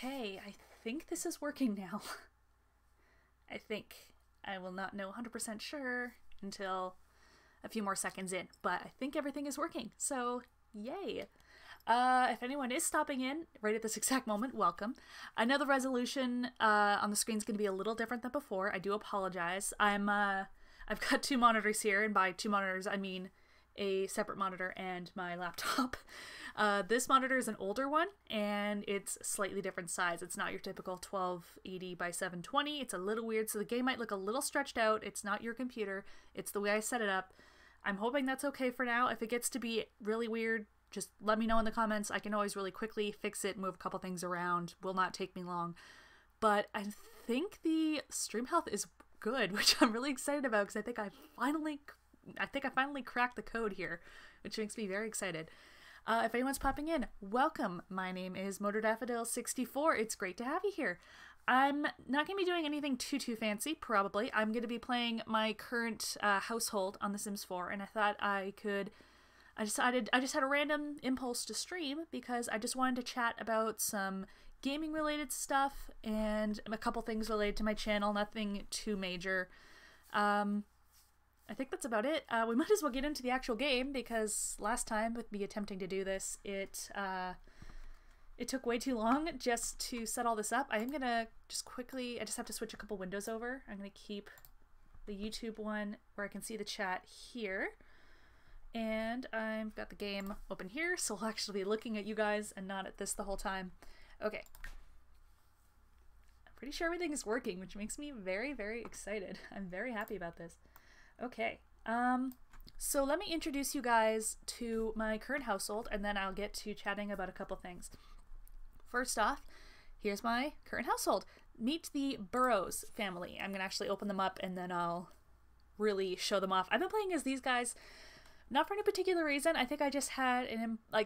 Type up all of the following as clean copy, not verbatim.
Okay, I think this is working now. I think. I will not know 100% sure until a few more seconds in, but I think everything is working, so yay. If anyone is stopping in right at this exact moment, welcome. I know the resolution on the screen is going to be a little different than before. I do apologize. I've got two monitors here, and by two monitors I mean a separate monitor and my laptop. This monitor is an older one, and it's slightly different size. It's not your typical 1280 by 720. It's a little weird, so the game might look a little stretched out. It's not your computer. It's the way I set it up. I'm hoping that's okay for now. If it gets to be really weird, just let me know in the comments. I can always really quickly fix it, move a couple things around. Will not take me long. But I think the stream health is good, which I'm really excited about because I think I finally cracked the code here, which makes me very excited. If anyone's popping in, welcome. My name is Motordaffodil64. It's great to have you here. I'm not going to be doing anything too fancy, probably. I'm going to be playing my current household on The Sims 4, and I thought I just had a random impulse to stream because I just wanted to chat about some gaming related stuff and a couple things related to my channel, nothing too major. I think that's about it. We might as well get into the actual game because last time with me attempting to do this, it took way too long just to set all this up. I am gonna just quickly, I just have to switch a couple windows over. I'm gonna keep the YouTube one where I can see the chat here. And I've got the game open here, so I'll actually be looking at you guys and not at this the whole time. Okay. I'm pretty sure everything is working, which makes me very excited. I'm very happy about this. Okay, so let me introduce you guys to my current household, and then I'll get to chatting about a couple things. First off, here's my current household. Meet the Burrows family. I'm gonna actually open them up, and then I'll really show them off. I've been playing as these guys, not for any particular reason. I think I just had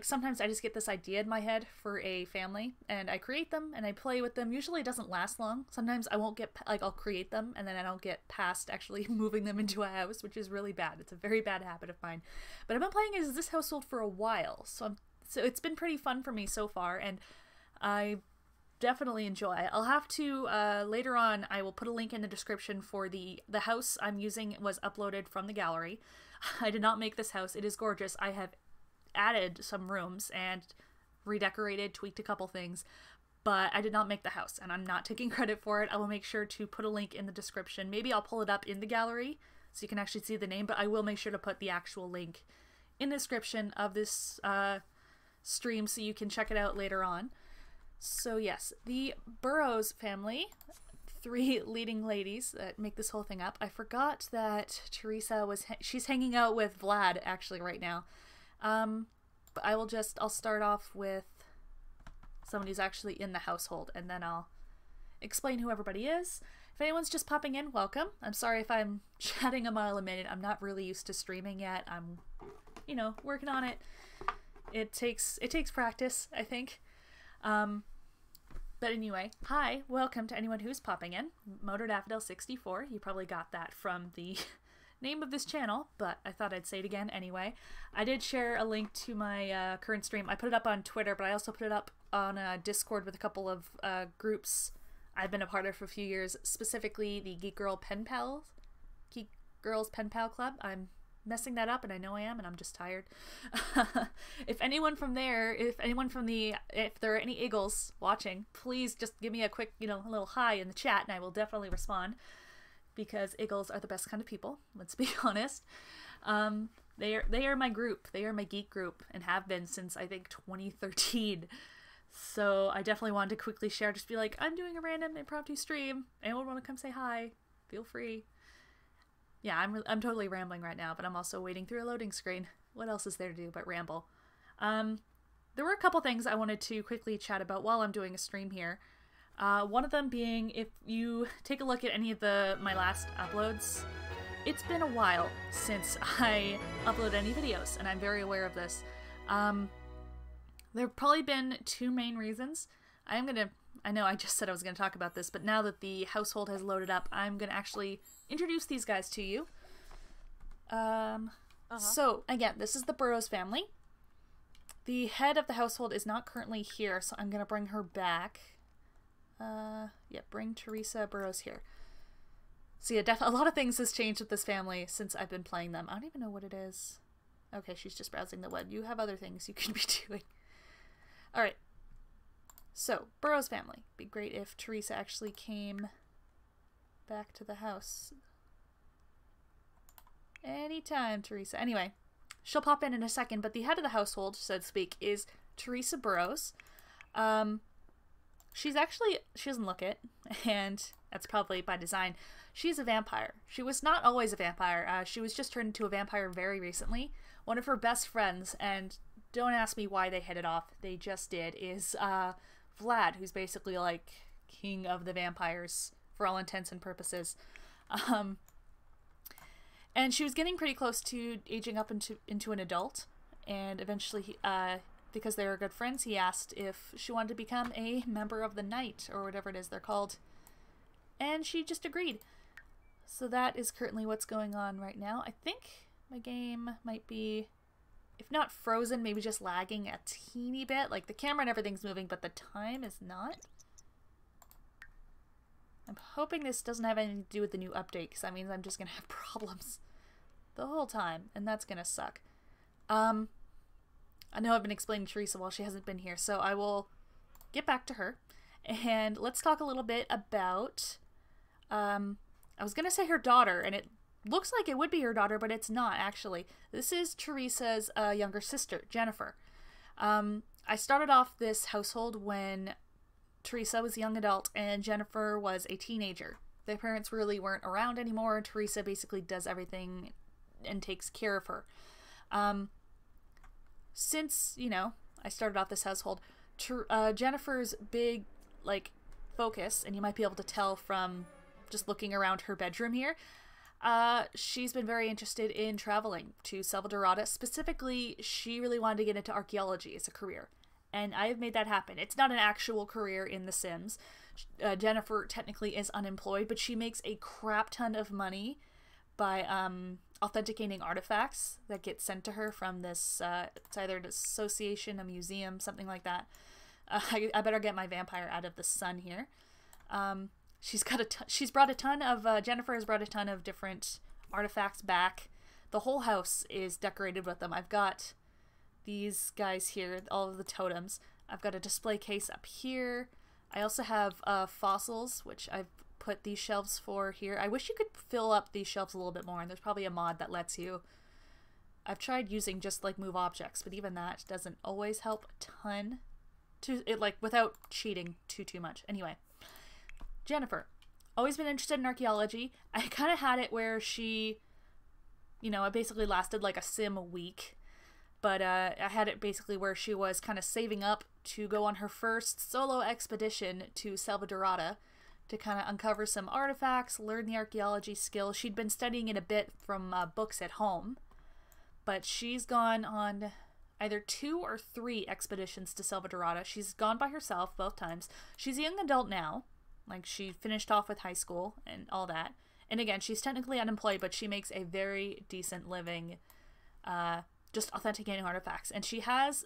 sometimes I just get this idea in my head for a family, and I create them and I play with them. Usually it doesn't last long. Sometimes I won't get, I'll create them and then I don't get past actually moving them into a house, which is really bad. It's a very bad habit of mine. But I've been playing as this household for a while, so it's been pretty fun for me so far, and I definitely enjoy. I'll have to later on. I will put a link in the description for the house I'm using. Was uploaded from the gallery. I did not make this house. It is gorgeous. I have added some rooms and redecorated, tweaked a couple things, but I did not make the house, and I'm not taking credit for it. I will make sure to put a link in the description. Maybe I'll pull it up in the gallery so you can actually see the name, but I will make sure to put the actual link in the description of this stream so you can check it out later on. So yes, the Burrows family, three leading ladies that make this whole thing up. I forgot that Teresa she's hanging out with Vlad actually right now. But I'll start off with someone who's actually in the household, and then I'll explain who everybody is. If anyone's just popping in, welcome. I'm sorry if I'm chatting a mile a minute. I'm not really used to streaming yet. I'm, working on it. It takes practice, I think. But anyway, hi, welcome to anyone who's popping in. Motordaffodil64, you probably got that from the name of this channel, but I thought I'd say it again anyway. I did share a link to my current stream. I put it up on Twitter, but I also put it up on Discord with a couple of groups I've been a part of for a few years, specifically the Geek Girls Pen Pal Club. I'm messing that up, and I know I am, and I'm just tired. If there are any Eagles watching, please just give me a quick, a little hi in the chat, and I will definitely respond, because Eagles are the best kind of people, let's be honest. They are my group. They are my geek group, and have been since, I think, 2013. So I definitely wanted to quickly share, just be like, I'm doing a random impromptu stream. Anyone want to come say hi? Feel free. Yeah, I'm totally rambling right now, but I'm also waiting through a loading screen. What else is there to do but ramble? There were a couple things I wanted to quickly chat about while I'm doing a stream here. One of them being, if you take a look at any of my last uploads, it's been a while since I uploaded any videos, and I'm very aware of this. There have probably been two main reasons. I know I just said I was going to talk about this, but now that the household has loaded up, I'm going to actually introduce these guys to you. So, again, this is the Burrows family. The head of the household is not currently here, so I'm going to bring her back. Yeah, bring Teresa Burrows here. So yeah, a lot of things has changed with this family since I've been playing them. I don't even know what it is. Okay, she's just browsing the web. You have other things you could be doing. Alright. So, Burrows family. Be great if Teresa actually came back to the house. Anytime, Teresa. Anyway, she'll pop in a second, but the head of the household, so to speak, is Teresa Burrows. She doesn't look it, and that's probably by design. She's a vampire. She was not always a vampire. She was just turned into a vampire very recently. One of her best friends, and don't ask me why they hit it off, they just did, is Vlad, who's basically like king of the vampires for all intents and purposes. And she was getting pretty close to aging up into an adult, and eventually, because they were good friends, he asked if she wanted to become a member of the Night, or whatever it is they're called. And she just agreed. So that is currently what's going on right now. I think my game might be, if not frozen, maybe just lagging a teeny bit. Like, the camera and everything's moving, but the time is not. I'm hoping this doesn't have anything to do with the new update, because that means I'm just going to have problems the whole time, and that's going to suck. I know I've been explaining Teresa while she hasn't been here, so I will get back to her. And let's talk a little bit about, I was going to say her daughter, and it looks like it would be her daughter, but it's not, actually. This is Teresa's younger sister, Jennifer. I started off this household when Teresa was a young adult and Jennifer was a teenager. Their parents really weren't around anymore. Teresa basically does everything and takes care of her. Since, you know, I started off this household, Jennifer's big, like, focus, and you might be able to tell from just looking around her bedroom here, she's been very interested in traveling to Dorada. Specifically, she really wanted to get into archaeology as a career, and I have made that happen. It's not an actual career in The Sims. Jennifer technically is unemployed, but she makes a crap ton of money by authenticating artifacts that get sent to her from this, it's either an association, a museum, something like that. I better get my vampire out of the sun here. She's brought a ton of, Jennifer has brought a ton of different artifacts back. The whole house is decorated with them. I've got these guys here, all of the totems. I've got a display case up here. I also have fossils, which I've put these shelves for here. I wish you could fill up these shelves a little bit more, and there's probably a mod that lets you. I've tried using just like move objects, but even that doesn't always help a ton without cheating too much. Anyway, Jennifer, always been interested in archaeology. I kind of had it where she, you know, it basically lasted like a sim a week, but I had it basically where she was kind of saving up to go on her first solo expedition to Dorada to kind of uncover some artifacts, learn the archaeology skills. She'd been studying it a bit from books at home, but she's gone on either 2 or 3 expeditions to Dorada. She's gone by herself both times. She's a young adult now. Like, she finished off with high school and all that. And again, she's technically unemployed, but she makes a very decent living just authenticating artifacts. And she has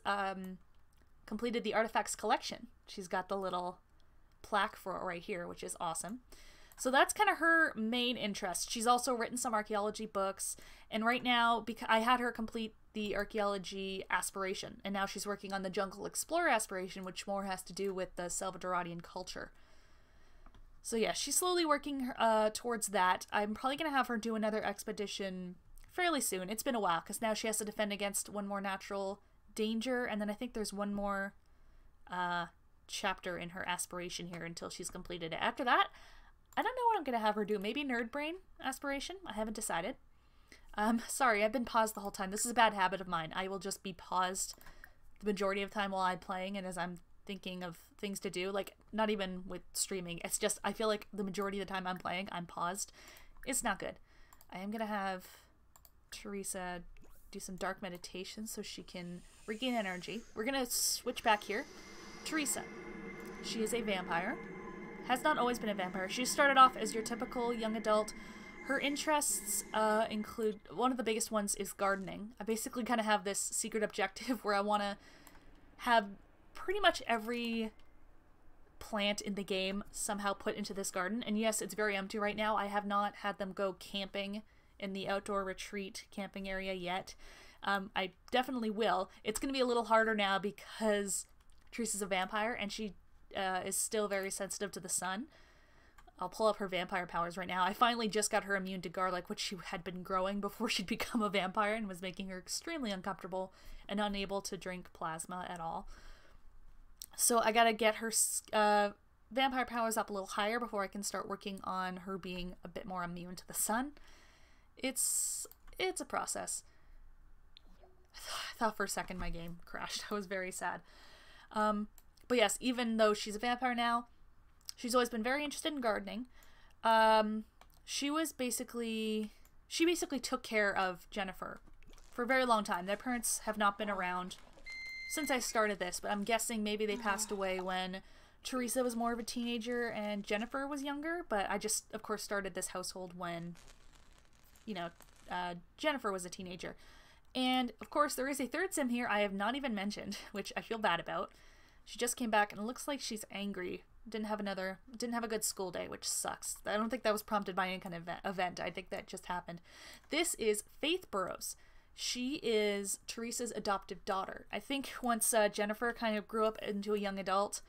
completed the artifacts collection. She's got the little plaque for it right here, which is awesome. So that's kind of her main interest. She's also written some archaeology books, and right now, because I had her complete the archaeology aspiration, and now she's working on the jungle explorer aspiration, which more has to do with the Salvadoradian culture. So yeah, she's slowly working towards that. I'm probably going to have her do another expedition fairly soon. It's been a while, because now she has to defend against one more natural danger, and then I think there's one more chapter in her aspiration here until she's completed it. After that, I don't know what I'm going to have her do. Maybe Nerd Brain aspiration? I haven't decided. Sorry, I've been paused the whole time. This is a bad habit of mine. I will just be paused the majority of the time while I'm playing and as I'm thinking of things to do. Like, not even with streaming. It's just, I feel like the majority of the time I'm playing, I'm paused. It's not good. I am going to have Teresa do some dark meditation so she can regain energy. We're going to switch back here. Teresa. She is a vampire. Has not always been a vampire. She started off as your typical young adult. Her interests include, one of the biggest ones is gardening. I basically kind of have this secret objective where I want to have pretty much every plant in the game somehow put into this garden. And yes, it's very empty right now. I have not had them go camping in the outdoor retreat camping area yet. I definitely will. It's going to be a little harder now because Teresa's a vampire and she is still very sensitive to the sun. I'll pull up her vampire powers right now. I finally just got her immune to garlic, which she had been growing before she'd become a vampire and was making her extremely uncomfortable and unable to drink plasma at all. So I gotta get her vampire powers up a little higher before I can start working on her being a bit more immune to the sun. It's a process. I thought for a second my game crashed. I was very sad. But yes, even though she's a vampire now, she's always been very interested in gardening. She basically took care of Jennifer for a very long time. Their parents have not been around since I started this, but I'm guessing maybe they passed away when Teresa was more of a teenager and Jennifer was younger, but I just, of course, started this household when, you know, Jennifer was a teenager. And, of course, there is a third sim here I have not even mentioned, which I feel bad about. She just came back and it looks like she's angry. Didn't have a good school day, which sucks. I don't think that was prompted by any kind of event. I think that just happened. This is Faith Burrows. She is Teresa's adoptive daughter. I think once Jennifer kind of grew up into a young adult,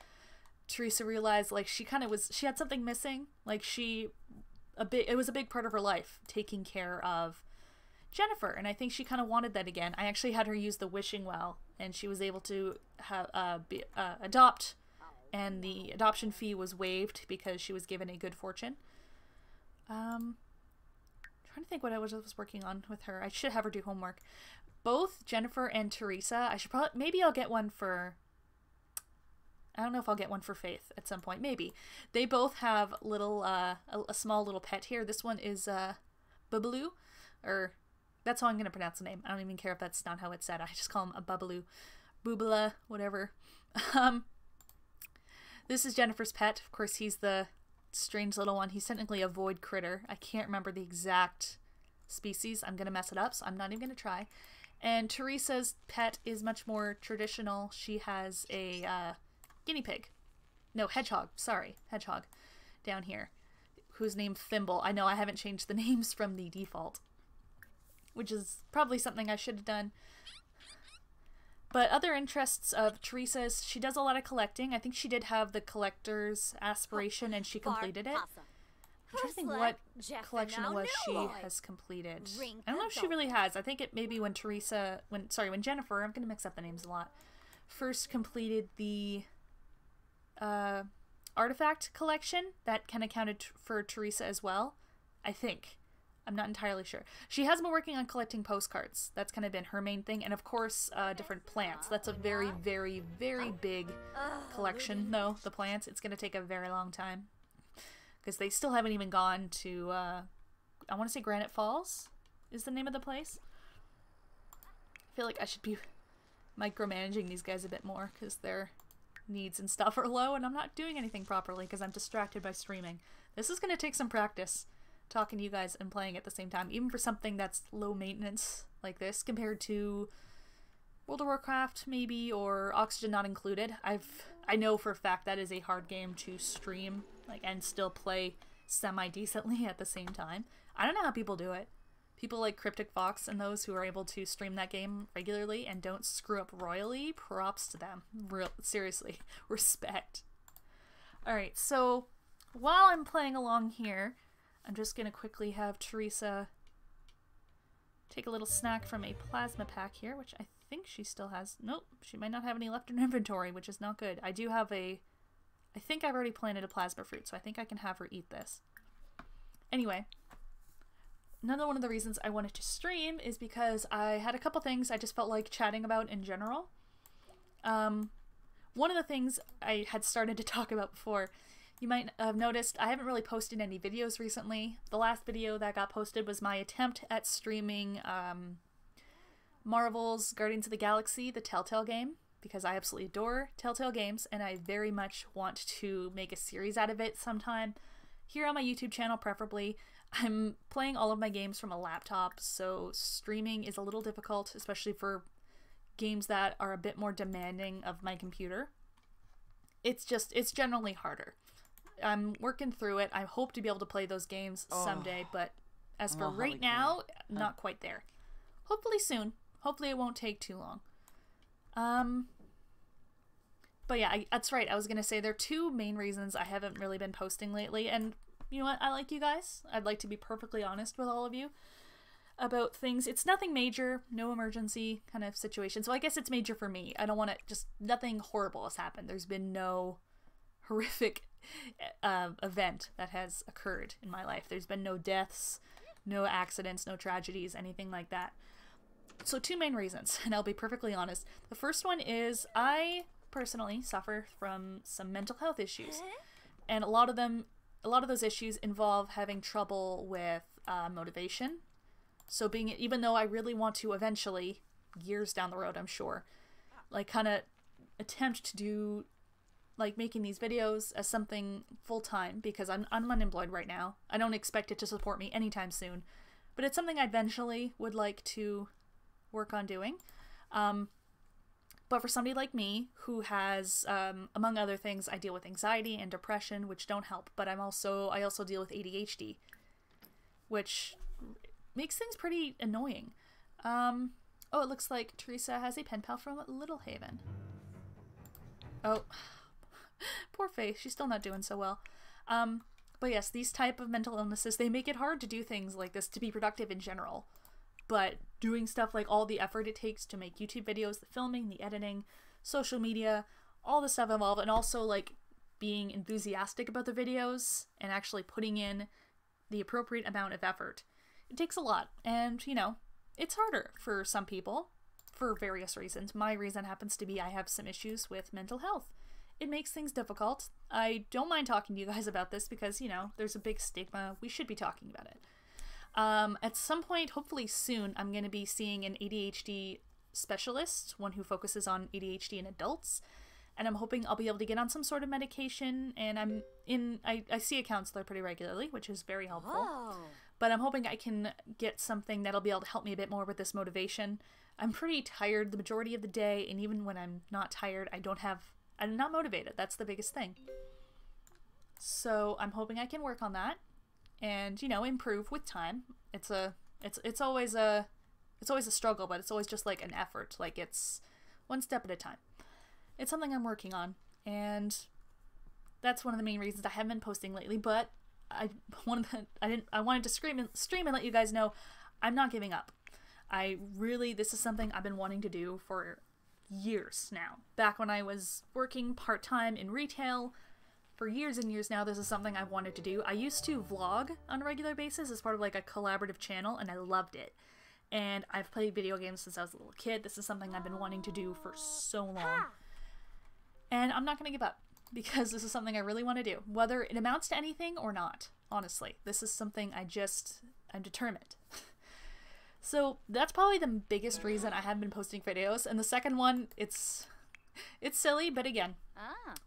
Teresa realized like she had something missing. Like it was a big part of her life, taking care of Jennifer, and I think she kind of wanted that again. I actually had her use the wishing well, and she was able to adopt, and the adoption fee was waived because she was given a good fortune. Trying to think what I was working on with her. I should have her do homework. Both Jennifer and Teresa, maybe I'll get one for, I don't know if I'll get one for Faith at some point. Maybe. They both have little, a small little pet here. This one is Boobaloo, or that's how I'm going to pronounce the name. I don't even care if that's not how it's said. I just call him a Boobaloo. Boobala, whatever. This is Jennifer's pet. Of course, he's the strange little one. He's technically a void critter. I can't remember the exact species. I'm going to mess it up, so I'm not even going to try. And Teresa's pet is much more traditional. She has a guinea pig. No, hedgehog. Sorry, hedgehog down here, who's named Thimble. I know I haven't changed the names from the default, which is probably something I should have done. But other interests of Teresa's, she does a lot of collecting. I think she did have the collector's aspiration and she completed it. I'm trying to think what collection it was she has completed. I don't know if she really has. I think it maybe when Jennifer, I'm going to mix up the names a lot, first completed the artifact collection. That kind of counted for Teresa as well, I think. I'm not entirely sure. She has been working on collecting postcards. That's kind of been her main thing. And of course, different plants. That's a very, very, very big collection, though, the plants. It's going to take a very long time. Because they still haven't even gone to, I want to say Granite Falls is the name of the place. I feel like I should be micromanaging these guys a bit more because their needs and stuff are low and I'm not doing anything properly because I'm distracted by streaming. This is going to take some practice, talking to you guys and playing at the same time, even for something that's low maintenance like this compared to World of Warcraft maybe, or Oxygen Not Included. I know for a fact that is a hard game to stream and still play semi-decently at the same time. I don't know how people do it. People like Cryptic Fox and those who are able to stream that game regularly and don't screw up royally, props to them. Seriously, respect. Alright, so while I'm playing along here, I'm just going to quickly have Teresa take a little snack from a plasma pack here, which I think she still has. Nope, she might not have any left in her inventory, which is not good. I do have I think I've already planted a plasma fruit, so I think I can have her eat this. Anyway, another one of the reasons I wanted to stream is because I had a couple things I just felt like chatting about in general. One of the things I had started to talk about before, you might have noticed I haven't really posted any videos recently. The last video that got posted was my attempt at streaming Marvel's Guardians of the Galaxy, the Telltale game, because I absolutely adore Telltale games and I very much want to make a series out of it sometime. Here on my YouTube channel, preferably. I'm playing all of my games from a laptop, so streaming is a little difficult, especially for games that are a bit more demanding of my computer. it's generally harder. I'm working through it. I hope to be able to play those games someday, but as for right now, not quite there. Hopefully soon. Hopefully it won't take too long. But yeah, that's right. I was going to say there are two main reasons I haven't really been posting lately. And you know what? I like you guys. I'd like to be perfectly honest with all of you about things. It's nothing major, no emergency kind of situation. So I guess it's major for me. I don't want to nothing horrible has happened. There's been no horrific event that has occurred in my life. There's been no deaths, no accidents, no tragedies, anything like that. So two main reasons, and I'll be perfectly honest. The first one is I personally suffer from some mental health issues, and a lot of those issues involve having trouble with motivation. So even though I really want to eventually, years down the road, I'm sure, like kind of attempt to do like making these videos as something full-time, because I'm unemployed right now. I don't expect it to support me anytime soon, but it's something I eventually would like to work on doing. But for somebody like me who has, among other things, I deal with anxiety and depression, which don't help, but I also deal with ADHD, which makes things pretty annoying. Oh, it looks like Teresa has a pen pal from Little Haven. Oh, poor Faith. She's still not doing so well. But yes, these type of mental illnesses, they make it hard to do things like this, to be productive in general. But doing stuff like all the effort it takes to make YouTube videos, the filming, the editing, social media, all the stuff involved, and also like being enthusiastic about the videos and actually putting in the appropriate amount of effort, it takes a lot. And, you know, it's harder for some people for various reasons. My reason happens to be I have some issues with mental health. It makes things difficult. I don't mind talking to you guys about this because, you know, there's a big stigma. We should be talking about it. At some point, hopefully soon, I'm going to be seeing an ADHD specialist, one who focuses on ADHD in adults, and I'm hoping I'll be able to get on some sort of medication, and I see a counselor pretty regularly, which is very helpful. Whoa. But I'm hoping I can get something that'll be able to help me a bit more with this motivation. I'm pretty tired the majority of the day, and even when I'm not tired, I'm not motivated. That's the biggest thing. So I'm hoping I can work on that and, you know, improve with time. It's always a struggle, but it's always just like an effort. Like it's one step at a time. It's something I'm working on, and that's one of the main reasons I haven't been posting lately, but I wanted to stream and let you guys know I'm not giving up. This is something I've been wanting to do for years now. Back when I was working part-time in retail for years and years now, this is something I've wanted to do. I used to vlog on a regular basis as part of like a collaborative channel, and I loved it. And I've played video games since I was a little kid. This is something I've been wanting to do for so long. And I'm not going to give up, because this is something I really want to do, whether it amounts to anything or not. Honestly, this is something I'm determined. So that's probably the biggest reason I haven't been posting videos. And the second one, it's silly, but again,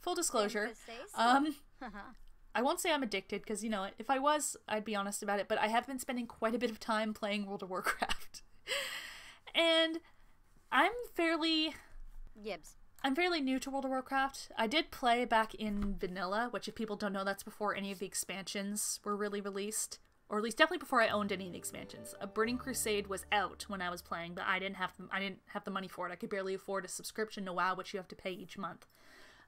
full disclosure, I won't say I'm addicted, because, you know, if I was, I'd be honest about it, but I have been spending quite a bit of time playing World of Warcraft. And I'm fairly new to World of Warcraft. I did play back in vanilla, which, if people don't know, that's before any of the expansions were really released. Or at least definitely before I owned any of the expansions. A Burning Crusade was out when I was playing, but I didn't have the money for it. I could barely afford a subscription to WoW, which you have to pay each month.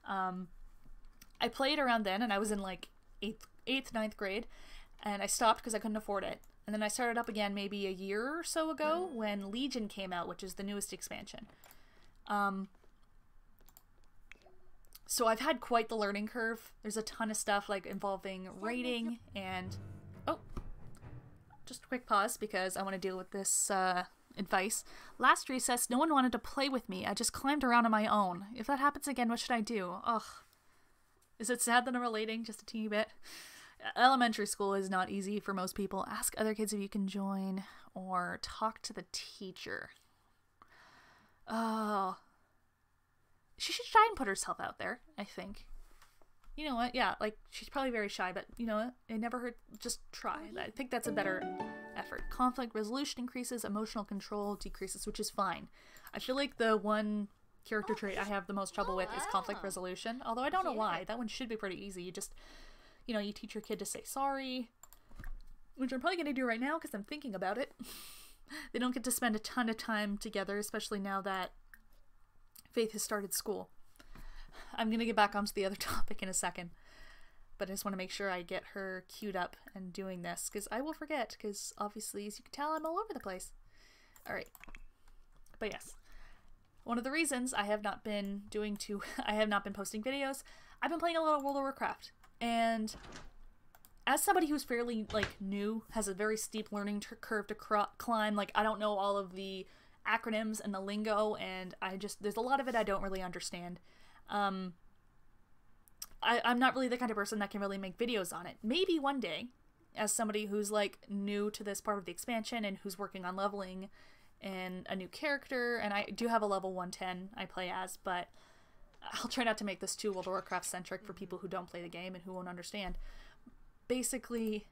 I played around then, and I was in like 8th, 9th grade, and I stopped because I couldn't afford it. And then I started up again maybe a year or so ago when Legion came out, which is the newest expansion. So I've had quite the learning curve. There's a ton of stuff like involving raiding and... Oh, just a quick pause because I want to deal with this advice. Last recess, no one wanted to play with me. I just climbed around on my own. If that happens again, what should I do? Ugh. Is it sad that I'm relating just a teeny bit? Elementary school is not easy for most people. Ask other kids if you can join, or talk to the teacher. Oh. She should try and put herself out there, I think. You know what? Yeah, like, she's probably very shy, but you know what? It never hurt. Just try. I think that's a better effort. Conflict resolution increases, emotional control decreases, which is fine. I feel like the one character trait I have the most trouble with is conflict resolution, although I don't know why. That one should be pretty easy. You just, you know, you teach your kid to say sorry, which I'm probably going to do right now because I'm thinking about it. They don't get to spend a ton of time together, especially now that Faith has started school. I'm going to get back onto the other topic in a second, but I just want to make sure I get her queued up and doing this, because I will forget, because obviously, as you can tell, I'm all over the place. Alright. But yes. One of the reasons I have not been posting videos, I've been playing a lot of World of Warcraft, and as somebody who's fairly, like, new, has a very steep learning curve to climb, like, I don't know all of the acronyms and the lingo, and there's a lot of it I don't really understand. I'm not really the kind of person that can really make videos on it. Maybe one day, as somebody who's, like, new to this part of the expansion and who's working on leveling and a new character, and I do have a level 110 I play as, but I'll try not to make this too World of Warcraft centric for people who don't play the game and who won't understand. Basically,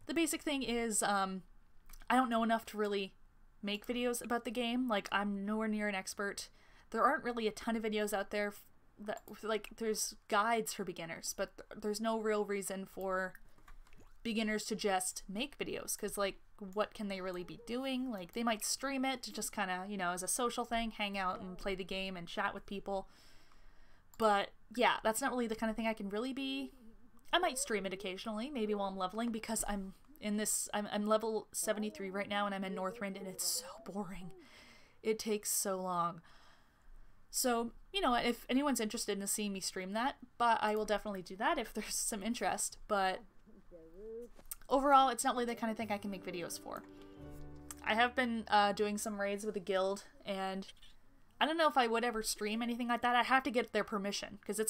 the basic thing is, I don't know enough to really make videos about the game. Like, I'm nowhere near an expert. There aren't really a ton of videos out there that, like, there's guides for beginners, but there's no real reason for beginners to just make videos, because, like, what can they really be doing? Like, they might stream it to just kind of, you know, as a social thing, hang out and play the game and chat with people. But, yeah, that's not really the kind of thing I can really be. I might stream it occasionally, maybe while I'm leveling, because I'm level 73 right now, and I'm in Northrend, and it's so boring. It takes so long. So, you know, if anyone's interested in seeing me stream that, but I will definitely do that if there's some interest, but overall, it's not really the kind of thing I can make videos for. I have been doing some raids with a guild, and I don't know if I would ever stream anything like that. I have to get their permission, because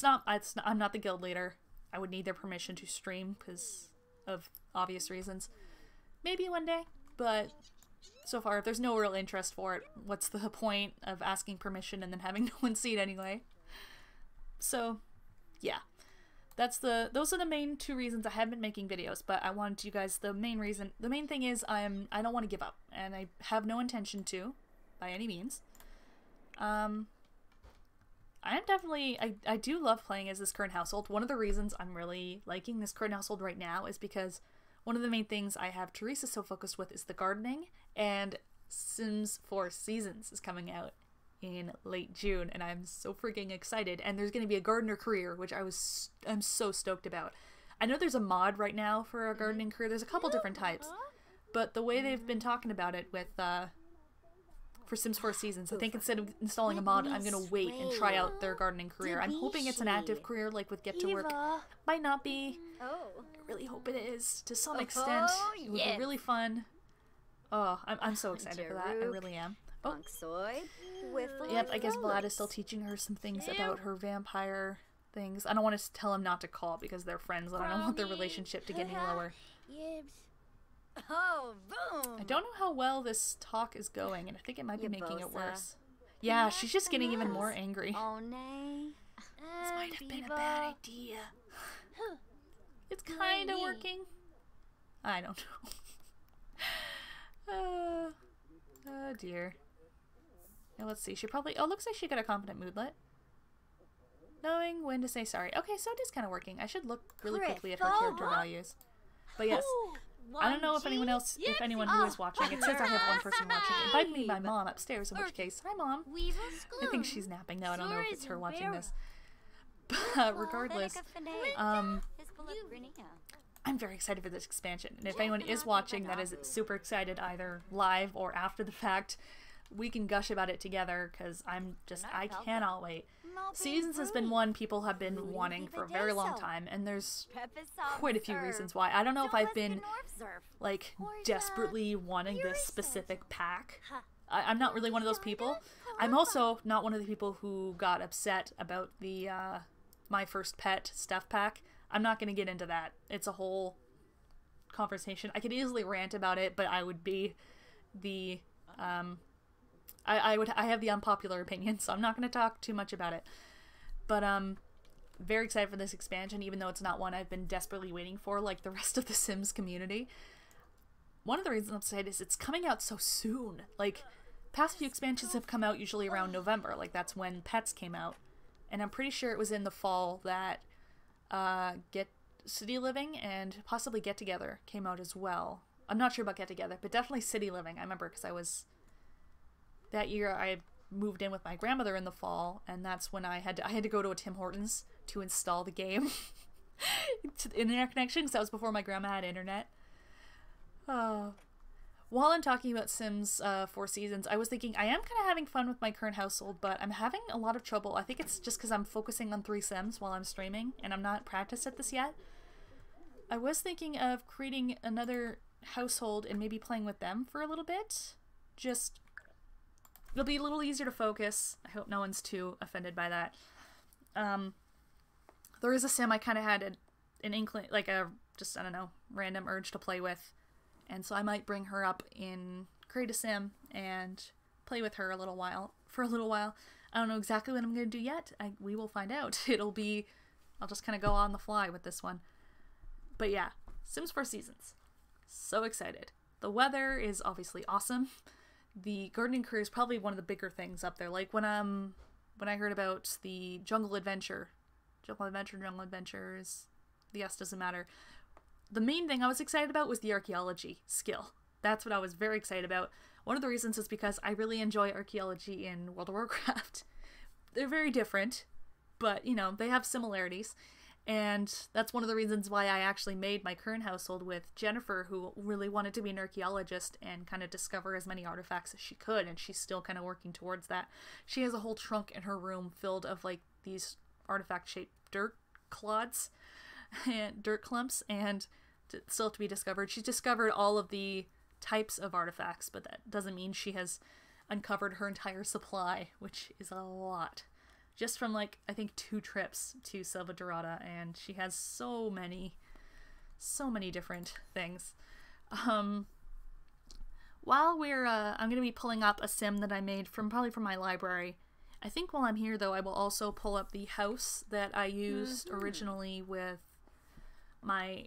I'm not the guild leader. I would need their permission to stream because of obvious reasons. Maybe one day, but so far, if there's no real interest for it, what's the point of asking permission and then having no one see it anyway? So, yeah. Those are the main two reasons I have been making videos, but I wanted you guys, the main thing is I don't want to give up, and I have no intention to, by any means. I do love playing as this current household. One of the reasons I'm really liking this current household right now is because one of the main things I have Teresa so focused with is the gardening, and Sims 4 Seasons is coming out in late June, and I'm so freaking excited. And there's going to be a gardener career, which I'm so stoked about. I know there's a mod right now for a gardening career. There's a couple different types, but the way they've been talking about it with for Sims 4 Seasons, I think instead of installing a mod, I'm gonna wait and try out their gardening career. I'm hoping it's an active career, like with Get to Work. Might not be. I really hope it is, to some extent. It would be really fun. Oh, I'm so excited for that. I really am. Oh. Yep, I guess Vlad is still teaching her some things about her vampire things. I don't want to tell him not to call because they're friends, and I don't want their relationship to get any lower. Oh, boom! I don't know how well this talk is going, and I think it might be making it worse. Yeah, she's just getting even more angry. Oh, nay. This might have been a bad idea. It's kind of working. I don't know. Oh dear. Now let's see. She probably... Oh, looks like she got a competent moodlet. Knowing when to say sorry. Okay, so it is kind of working. I should look really quickly at her character values. But yes, I don't know if anyone else, if anyone who is watching, it says I have one person watching. It might be my mom upstairs, in which case, hi Mom. I think she's napping now. I don't know if it's her watching this. But regardless, I'm very excited for this expansion. And if anyone is watching that is super excited, either live or after the fact, we can gush about it together, because I cannot wait. Seasons has been one people have been wanting for a very long time, and there's quite a few reasons why. I don't know if I've been, like, desperately wanting this specific pack. I'm not really one of those people. I'm also not one of the people who got upset about the My First Pet stuff pack. I'm not going to get into that. It's a whole conversation. I could easily rant about it, but I would be the... I have the unpopular opinion, so I'm not going to talk too much about it. But very excited for this expansion, even though it's not one I've been desperately waiting for like the rest of the Sims community. One of the reasons I'm excited is it's coming out so soon. Like, past few expansions have come out usually around November. Like, that's when Pets came out. And I'm pretty sure it was in the fall that Get City Living and possibly Get Together came out as well. I'm not sure about Get Together, but definitely City Living. I remember because that year I moved in with my grandmother in the fall, and that's when I had to go to a Tim Hortons to install the game to the internet connection, because that was before my grandma had internet. While I'm talking about Sims 4 Seasons, I was thinking I am kind of having fun with my current household, but I'm having a lot of trouble. I think it's just because I'm focusing on 3 Sims while I'm streaming, and I'm not practiced at this yet. I was thinking of creating another household and maybe playing with them for a little bit. Just, it'll be a little easier to focus. I hope no one's too offended by that. There is a Sim I kind of had an inkling, like a, just, I don't know, random urge to play with. And so I might bring her up in Create a Sim and play with her for a little while. I don't know exactly what I'm going to do yet. We will find out. I'll just kind of go on the fly with this one. But yeah, Sims 4 Seasons. So excited. The weather is obviously awesome. The gardening crew is probably one of the bigger things up there. Like when I heard about the Jungle Adventures, the S doesn't matter. The main thing I was excited about was the archaeology skill. That's what I was very excited about. One of the reasons is because I really enjoy archaeology in World of Warcraft. They're very different, but, you know, they have similarities. And that's one of the reasons why I actually made my current household with Jennifer, who really wanted to be an archaeologist and kind of discover as many artifacts as she could, and she's still kind of working towards that. She has a whole trunk in her room filled of, like, these artifact-shaped dirt clods and dirt clumps, and still to be discovered. She's discovered all of the types of artifacts, but that doesn't mean she has uncovered her entire supply, which is a lot. Just from, like, I think 2 trips to Selva Dorada, and she has so many different things. While I'm going to be pulling up a sim that I made probably from my library. I think while I'm here, though, I will also pull up the house that I used originally with my,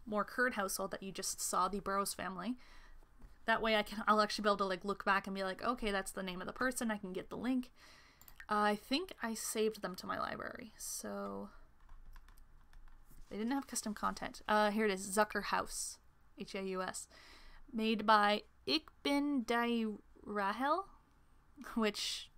more current household that you just saw, the Burrows family. That way I'll actually be able to, like, look back and be like, okay, that's the name of the person. I can get the link. I think I saved them to my library, so they didn't have custom content. Here it is, Zucker House, Haus, made by Ikbin Dai Rahel, which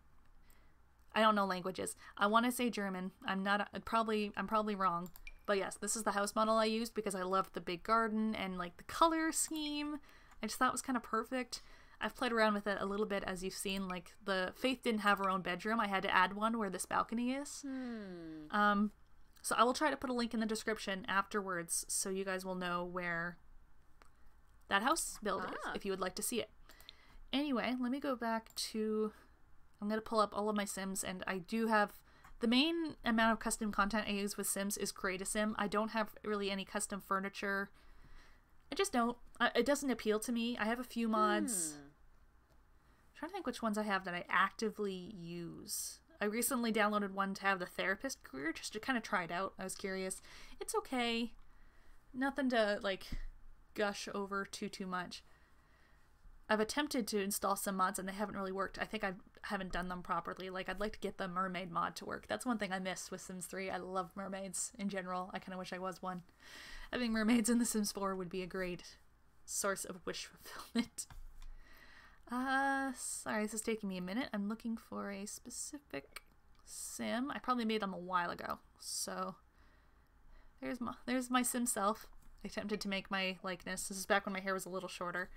I don't know languages. I want to say German. I'm probably wrong, but yes, this is the house model I used because I loved the big garden and, like, the color scheme. I just thought it was kind of perfect. I've played around with it a little bit, as you've seen. Like, the Faith didn't have her own bedroom. I had to add one where this balcony is. So I will try to put a link in the description afterwards so you guys will know where that house build is, if you would like to see it. Anyway, let me go back to... I'm going to pull up all of my Sims, and I do have... The main amount of custom content I use with Sims is Create a Sim. I don't have really any custom furniture. I just don't. It doesn't appeal to me. I have a few mods. I'm trying to think which ones I have that I actively use. I recently downloaded one to have the therapist career just to kind of try it out. I was curious. It's okay. Nothing to, like, gush over too much. I've attempted to install some mods and they haven't really worked. I think I haven't done them properly. Like, I'd like to get the mermaid mod to work. That's one thing I miss with Sims 3. I love mermaids in general. I kind of wish I was one. Having mermaids in The Sims 4 would be a great source of wish fulfillment. Sorry, this is taking me a minute. I'm looking for a specific sim. I probably made them a while ago. So there's my sim self. I attempted to make my likeness. This is back when my hair was a little shorter.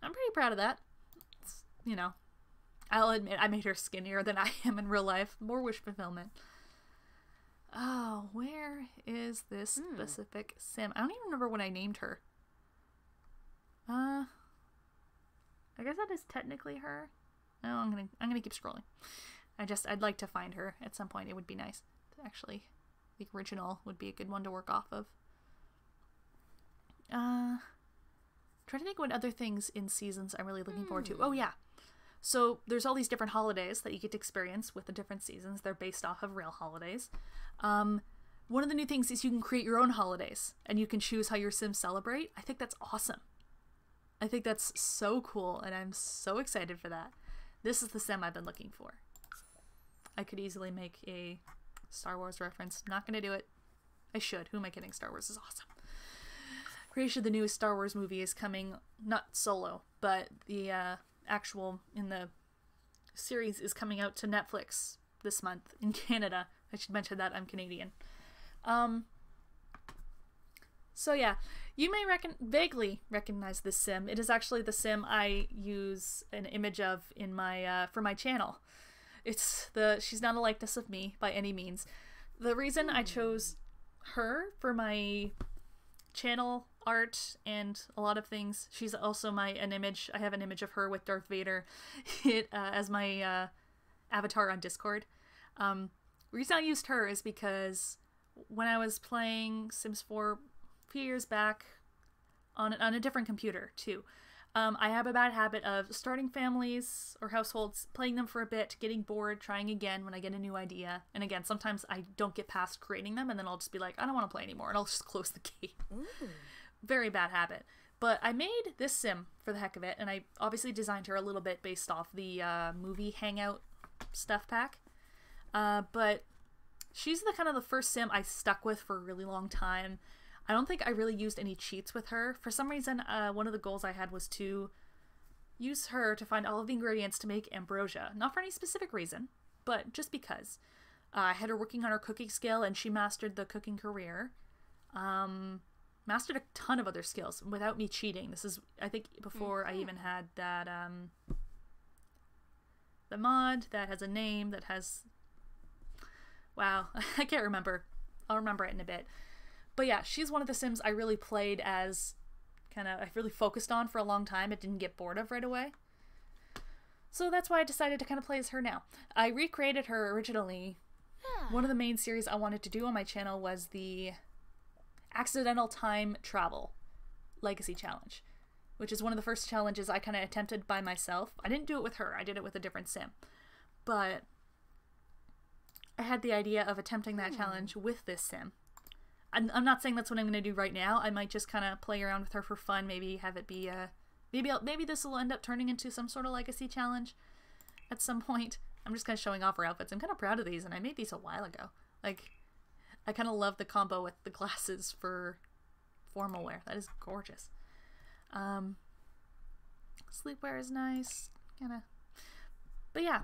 I'm pretty proud of that. It's, I'll admit I made her skinnier than I am in real life. More wish fulfillment. Oh, where is this specific sim? I don't even remember when I named her. I guess that is technically her. No, I'm gonna keep scrolling. I'd like to find her at some point. It would be nice. Actually, the original would be a good one to work off of. Trying to think what other things in Seasons I'm really looking forward to. Oh yeah. So there's all these different holidays that you get to experience with the different seasons. They're based off of real holidays. One of the new things is you can create your own holidays and you can choose how your Sims celebrate. I think that's awesome. I think that's so cool, and I'm so excited for that. This is the sim I've been looking for. I could easily make a Star Wars reference. Not gonna do it. I should. Who am I kidding? Star Wars is awesome. Creation of the newest Star Wars movie is coming, not solo, but the actual in the series is coming out to Netflix this month in Canada. I should mention that I'm Canadian. So yeah, you may vaguely recognize this sim. It is actually the sim I use an image of in my for my channel. She's not a likeness of me by any means. The reason I chose her for my channel art and a lot of things, she's also an image. I have an image of her with Darth Vader as my avatar on Discord. The reason I used her is because when I was playing Sims 4 a few years back on a different computer too, I have a bad habit of starting families or households, playing them for a bit, getting bored, trying again when I get a new idea. And again, sometimes I don't get past creating them, and then I'll just be like, I don't want to play anymore, and I'll just close the game. Ooh. Very bad habit. But I made this sim for the heck of it, and I obviously designed her a little bit based off the movie Hangout stuff pack. But she's the kind of the first sim I stuck with for a really long time. I don't think I really used any cheats with her. For some reason, one of the goals I had was to use her to find all of the ingredients to make ambrosia. Not for any specific reason, but just because. I had her working on her cooking skill, and she mastered the cooking career. Mastered a ton of other skills without me cheating. This is, I think, before I even had that, the mod that has a name that has... Wow, I can't remember. I'll remember it in a bit. But yeah, she's one of the sims I really played as I really focused on for a long time. It didn't get bored of right away. So that's why I decided to kind of play as her now. I recreated her originally. One of the main series I wanted to do on my channel was the Accidental Time Travel Legacy Challenge, which is one of the first challenges I kind of attempted by myself. I didn't do it with her. I did it with a different sim. But I had the idea of attempting that challenge with this sim. I'm not saying that's what I'm going to do right now. I might just kind of play around with her for fun. Maybe have it be maybe this will end up turning into some sort of legacy challenge at some point. I'm just kind of showing off her outfits. I'm kind of proud of these, and I made these a while ago. Like, I kind of love the combo with the glasses for formal wear. That is gorgeous. Sleepwear is nice. But yeah,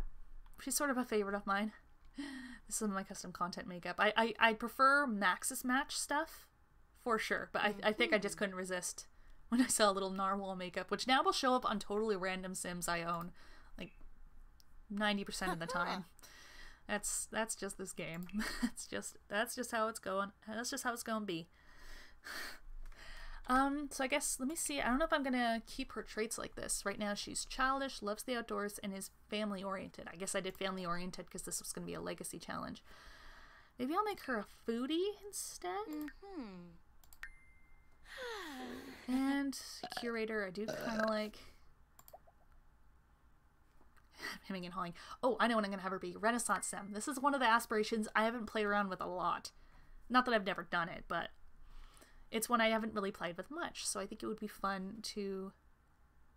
she's sort of a favorite of mine. This is my custom content makeup. I prefer Maxis Match stuff, for sure, but I think I just couldn't resist when I saw a little narwhal makeup, which now will show up on totally random sims I own, like 90% of the time. That's just this game. That's just how it's going. That's just how it's going to be. So I guess, let me see. I don't know if I'm gonna keep her traits like this. Right now she's childish, loves the outdoors, and is family oriented. I guess I did family oriented because this was gonna be a legacy challenge. Maybe I'll make her a foodie instead. And curator, I do kind of like hemming and hawing. Oh, I know what I'm gonna have her be. Renaissance sim. This is one of the aspirations I haven't played around with a lot. Not that I've never done it, but it's one I haven't really played with much, so I think it would be fun to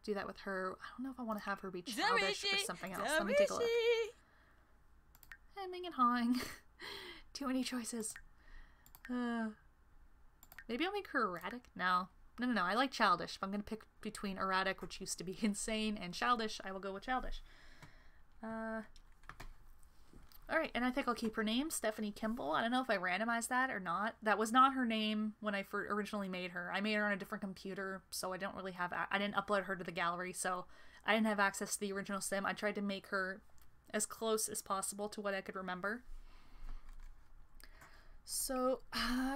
do that with her. I don't know if I want to have her be childish or something else. Let me take a look. Hemming and hawing. Too many choices. Maybe I'll make her erratic? No. No. I like childish. If I'm going to pick between erratic, which used to be insane, and childish, I will go with childish. Alright, and I think I'll keep her name, Stephanie Kimball. I don't know if I randomized that or not. That was not her name when I originally made her. I made her on a different computer, so I don't really have... I didn't upload her to the gallery, so I didn't have access to the original sim. I tried to make her as close as possible to what I could remember. So,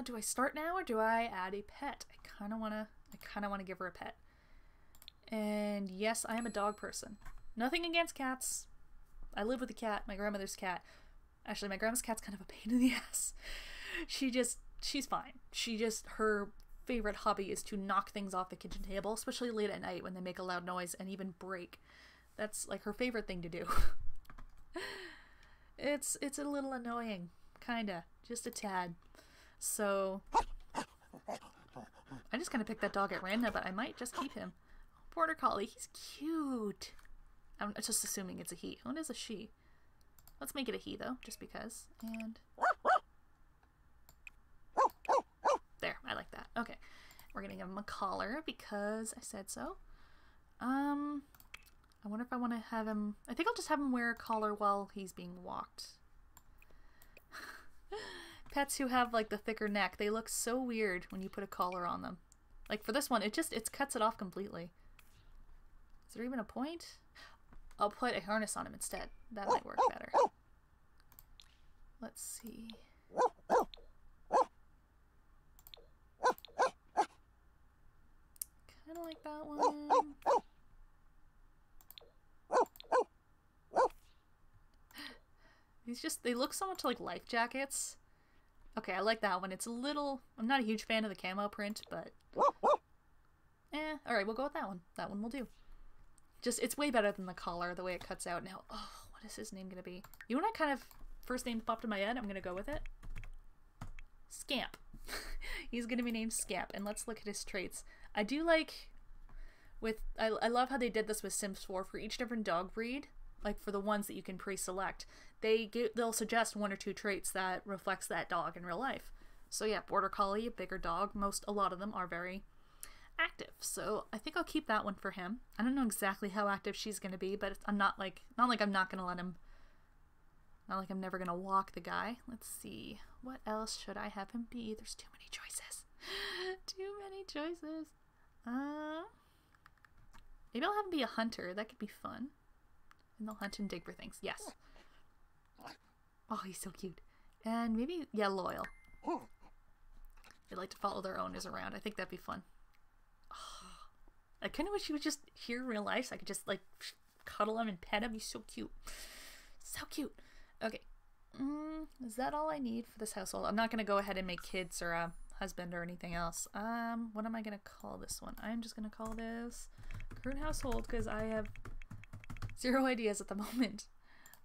do I start now or do I add a pet? I kind of want to give her a pet. And yes, I am a dog person. Nothing against cats. I live with a cat, my grandmother's cat. Actually, my grandma's cat's kind of a pain in the ass. She's fine. Her favorite hobby is to knock things off the kitchen table, especially late at night when they make a loud noise and even break. That's like her favorite thing to do. It's a little annoying, kinda, just a tad. So I just kind of picked that dog at random, but I might just keep him. Border Collie. He's cute. I'm just assuming it's a he. What is a she? Let's make it a he, though, just because. And... there, I like that. Okay. We're gonna give him a collar because I said so. I wonder if I want to have him... I think I'll just have him wear a collar while he's being walked. Pets who have, like, the thicker neck, they look so weird when you put a collar on them. Like, for this one, it cuts it off completely. Is there even a point? I'll put a harness on him instead. That might work better. Let's see. Kind of like that one. They look so much like life jackets. Okay, I like that one. It's a little... I'm not a huge fan of the camo print, but... alright, we'll go with that one. That one will do. It's way better than the collar, the way it cuts out now. Oh, what is his name gonna be? You know what kind of first name popped in my head? I'm gonna go with it. Scamp. He's gonna be named Scamp, and let's look at his traits. I do like... I love how they did this with Sims 4 for each different dog breed. Like for the ones that you can pre-select, they'll suggest 1 or 2 traits that reflects that dog in real life. So yeah, Border Collie, a bigger dog. A lot of them are very active. So I think I'll keep that one for him. I don't know exactly how active she's gonna be, but I'm not like I'm not gonna let him. Not like I'm never gonna walk the guy. Let's see, what else should I have him be? There's too many choices. Too many choices. Maybe I'll have him be a hunter. That could be fun. And they'll hunt and dig for things. Yes. Oh, he's so cute. And maybe, yeah, loyal. They like to follow their owners around. I think that'd be fun. Oh, I kind of wish he was just here in real life so I could just, like, cuddle him and pet him. He's so cute. So cute. Okay. Is that all I need for this household? I'm not going to go ahead and make kids or a husband or anything else. What am I going to call this one? I'm just going to call this current household because I have... 0 ideas at the moment.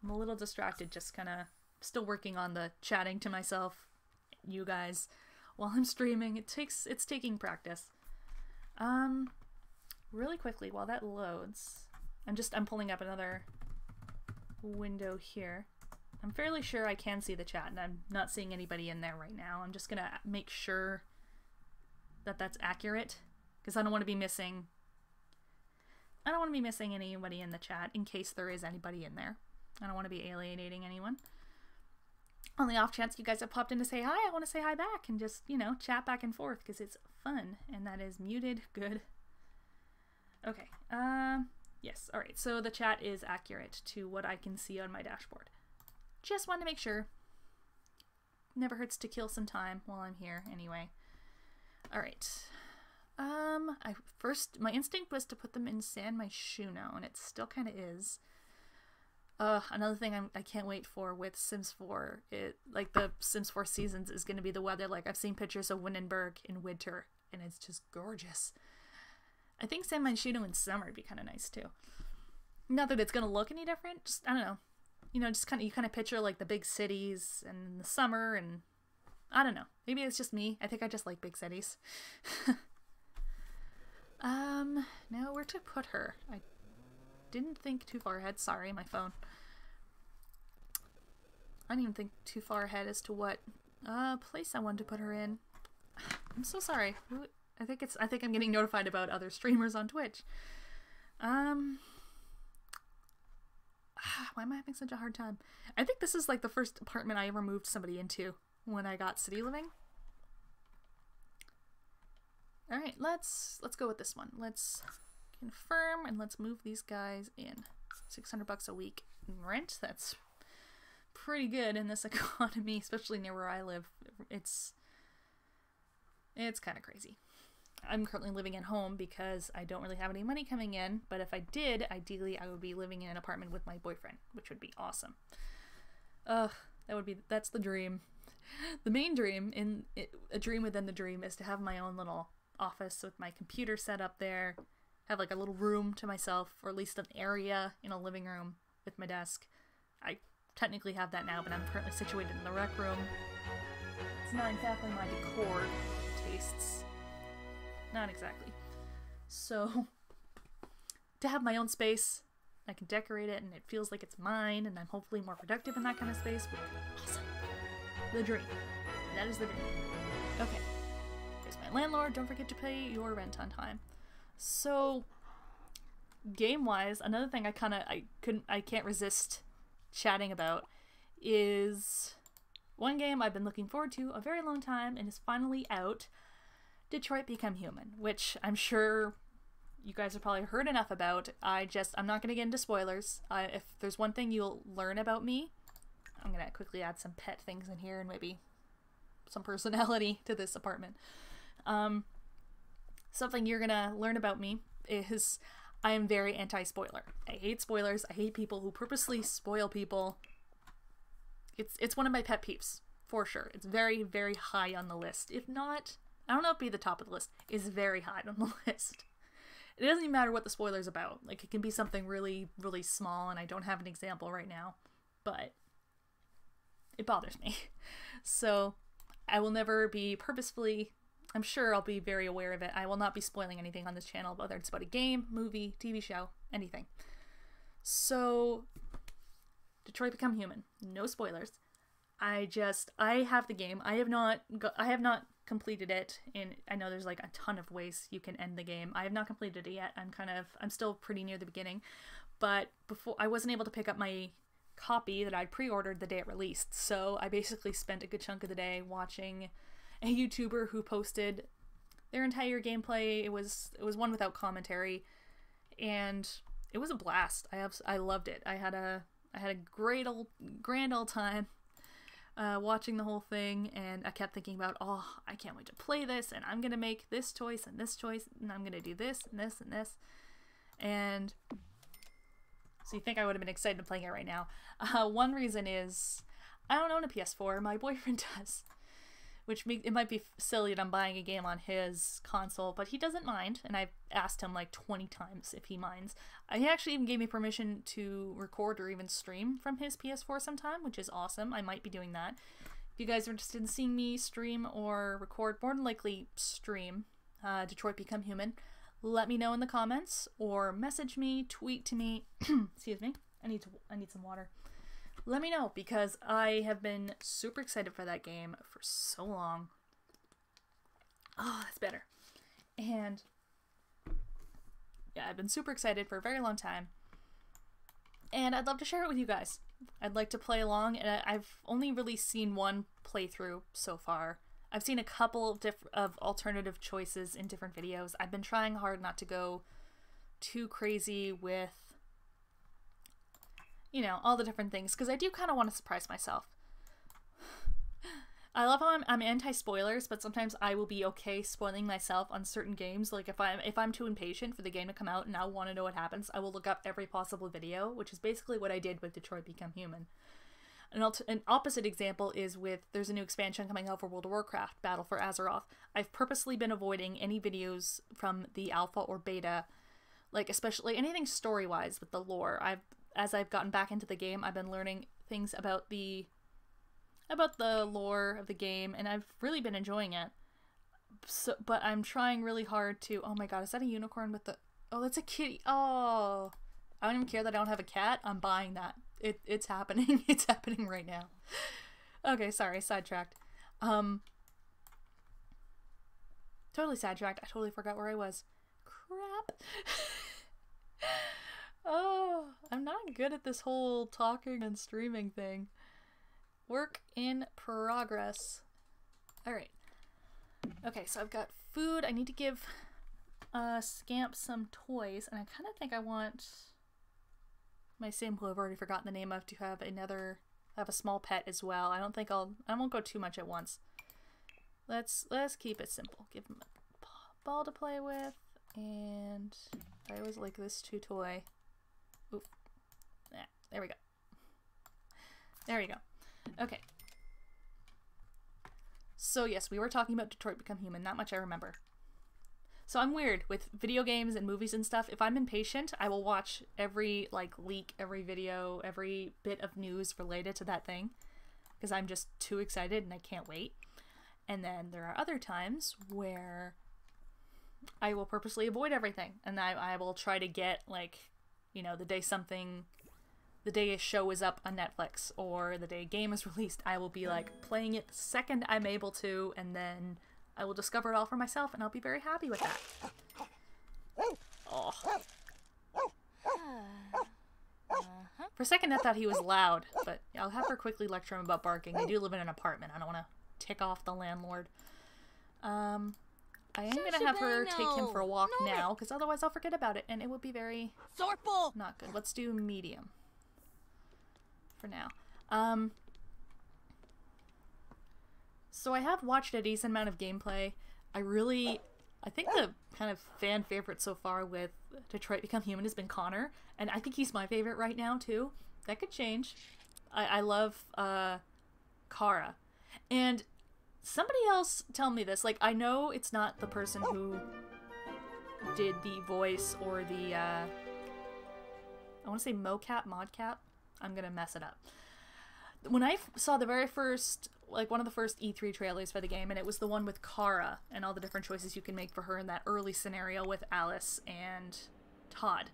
I'm a little distracted, just kind of still working on the chatting to myself, you guys, while I'm streaming. It's taking practice. Really quickly, while that loads, I'm pulling up another window here. I'm fairly sure I can see the chat, and I'm not seeing anybody in there right now. I'm just gonna make sure that that's accurate, because I don't want to be missing... I don't want to be missing anybody in the chat in case there is anybody in there. I don't want to be alienating anyone. On the off chance you guys have popped in to say hi, I want to say hi back and just, you know, chat back and forth because it's fun. And that is muted. Good. Okay. Yes. All right. So the chat is accurate to what I can see on my dashboard. Just wanted to make sure. Never hurts to kill some time while I'm here anyway. All right. My instinct was to put them in San Myshuno, and it still kind of is. Another thing I can't wait for with Sims 4, like the Sims 4 seasons, is going to be the weather. Like, I've seen pictures of Windenburg in winter, and it's just gorgeous. I think San Myshuno in summer would be kind of nice, too. Not that it's going to look any different, just, I don't know. You know, just you kind of picture, like, the big cities and the summer, and I don't know. Maybe it's just me. I think I just like big cities. Now where to put her? I didn't think too far ahead. Sorry, my phone. I didn't even think too far ahead as to what place I wanted to put her in. I'm so sorry. I think I'm getting notified about other streamers on Twitch. Why am I having such a hard time? I think this is like the first apartment I ever moved somebody into when I got city living. All right, let's go with this one. Let's confirm and let's move these guys in. $600 a week in rent. That's pretty good in this economy, especially near where I live. It's kind of crazy. I'm currently living at home because I don't really have any money coming in, but if I did, ideally I would be living in an apartment with my boyfriend, which would be awesome. That's the dream. The main dream, a dream within the dream, is to have my own little office with my computer set up there, have like a little room to myself, or at least an area in a living room with my desk. I technically have that now, but I'm currently situated in the rec room. It's not exactly my decor tastes. Not exactly. So, to have my own space. I can decorate it and it feels like it's mine, and I'm hopefully more productive in that kind of space. Awesome. The dream. That is the dream. Okay. Here's my landlord. Don't forget to pay your rent on time. So, game-wise, another thing I can't resist chatting about is one game I've been looking forward to a very long time and is finally out. Detroit Become Human, which I'm sure you guys have probably heard enough about. I'm not going to get into spoilers. If there's one thing you'll learn about me, I'm going to quickly add some pet things in here and maybe some personality to this apartment. Something you're going to learn about me is I am very anti-spoiler. I hate spoilers. I hate people who purposely spoil people. It's one of my pet peeves, for sure. It's very, very high on the list. If not, I don't know if it'd be the top of the list. It's very high on the list. It doesn't even matter what the spoiler's about. Like, it can be something really, really small, and I don't have an example right now, but it bothers me. So, I will never be purposefully, I'm sure I'll be very aware of it. I will not be spoiling anything on this channel, whether it's about a game, movie, TV show, anything. So, Detroit Become Human. No spoilers. I have the game. I have not completed it, and I know there's like a ton of ways you can end the game. I have not completed it yet. I'm still pretty near the beginning, but before I wasn't able to pick up my copy that I'd pre-ordered the day it released. So I basically spent a good chunk of the day watching a YouTuber who posted their entire gameplay. It was one without commentary, and it was a blast. I loved it. I had a grand old time watching the whole thing, and I kept thinking about, oh, I can't wait to play this, and I'm gonna make this choice and this choice, and I'm gonna do this and this and this. And so you think I would have been excited playing it right now. One reason is I don't own a PS4. My boyfriend does, which it might be silly that I'm buying a game on his console, but he doesn't mind, and I've asked him like 20 times if he minds. He actually even gave me permission to record or even stream from his PS4 sometime, which is awesome. I might be doing that. If you guys are interested in seeing me stream or record, more than likely stream Detroit Become Human, let me know in the comments, or message me, tweet to me. Excuse me. I need some water. Let me know, because I have been super excited for that game for so long. Oh, that's better. And yeah, I've been super excited for a very long time. And I'd love to share it with you guys. I'd like to play along, and I've only really seen one playthrough so far. I've seen a couple of alternative choices in different videos. I've been trying hard not to go too crazy with, you know, all the different things, because I do kind of want to surprise myself. I love how I'm anti-spoilers, but sometimes I will be okay spoiling myself on certain games. Like if I'm too impatient for the game to come out and I want to know what happens, I will look up every possible video, which is basically what I did with Detroit Become Human. An opposite example is there's a new expansion coming out for World of Warcraft, Battle for Azeroth. I've purposely been avoiding any videos from the alpha or beta, like especially anything story-wise with the lore. As I've gotten back into the game, I've been learning things about the lore of the game, and I've really been enjoying it. So, but I'm trying really hard to... Oh my god, is that a unicorn with the... Oh, that's a kitty. Oh, I don't even care that I don't have a cat. I'm buying that. It's happening. It's happening right now. Okay, sorry, sidetracked. Totally sidetracked. I totally forgot where I was. Crap. Oh, I'm not good at this whole talking and streaming thing. Work in progress. Alright. Okay, so I've got food. I need to give Scamp some toys, and I kind of think I want my sim, who I've already forgotten the name of, to have a small pet as well. I won't go too much at once. Let's keep it simple. Give him a ball to play with, and I always like this chew toy. Oof. Yeah, there we go. There we go. Okay. So yes, we were talking about Detroit Become Human. Not much I remember. So I'm weird with video games and movies and stuff. If I'm impatient, I will watch every leak, every video, every bit of news related to that thing, because I'm just too excited and I can't wait. And then there are other times where I will purposely avoid everything, and I will try to get, like, you know, the day a show is up on Netflix, or the day a game is released, I will be, like, playing it the second I'm able to, and then I will discover it all for myself, and I'll be very happy with that. Oh. For a second I thought he was loud, but I'll have her quickly lecture him about barking. I do live in an apartment. I don't want to tick off the landlord. I am going to have her take him for a walk now, because otherwise I'll forget about it, and it would be very not good. Let's do medium for now. So I have watched a decent amount of gameplay. I think the kind of fan favorite so far with Detroit Become Human has been Connor, and I think he's my favorite right now too. That could change. I love Kara. And somebody else tell me this, like, I know it's not the person who did the voice or the I want to say modcap. I'm gonna mess it up. When I saw the very first, like, one of the first E3 trailers for the game, and it was the one with Kara and all the different choices you can make for her in that early scenario with Alice and Todd.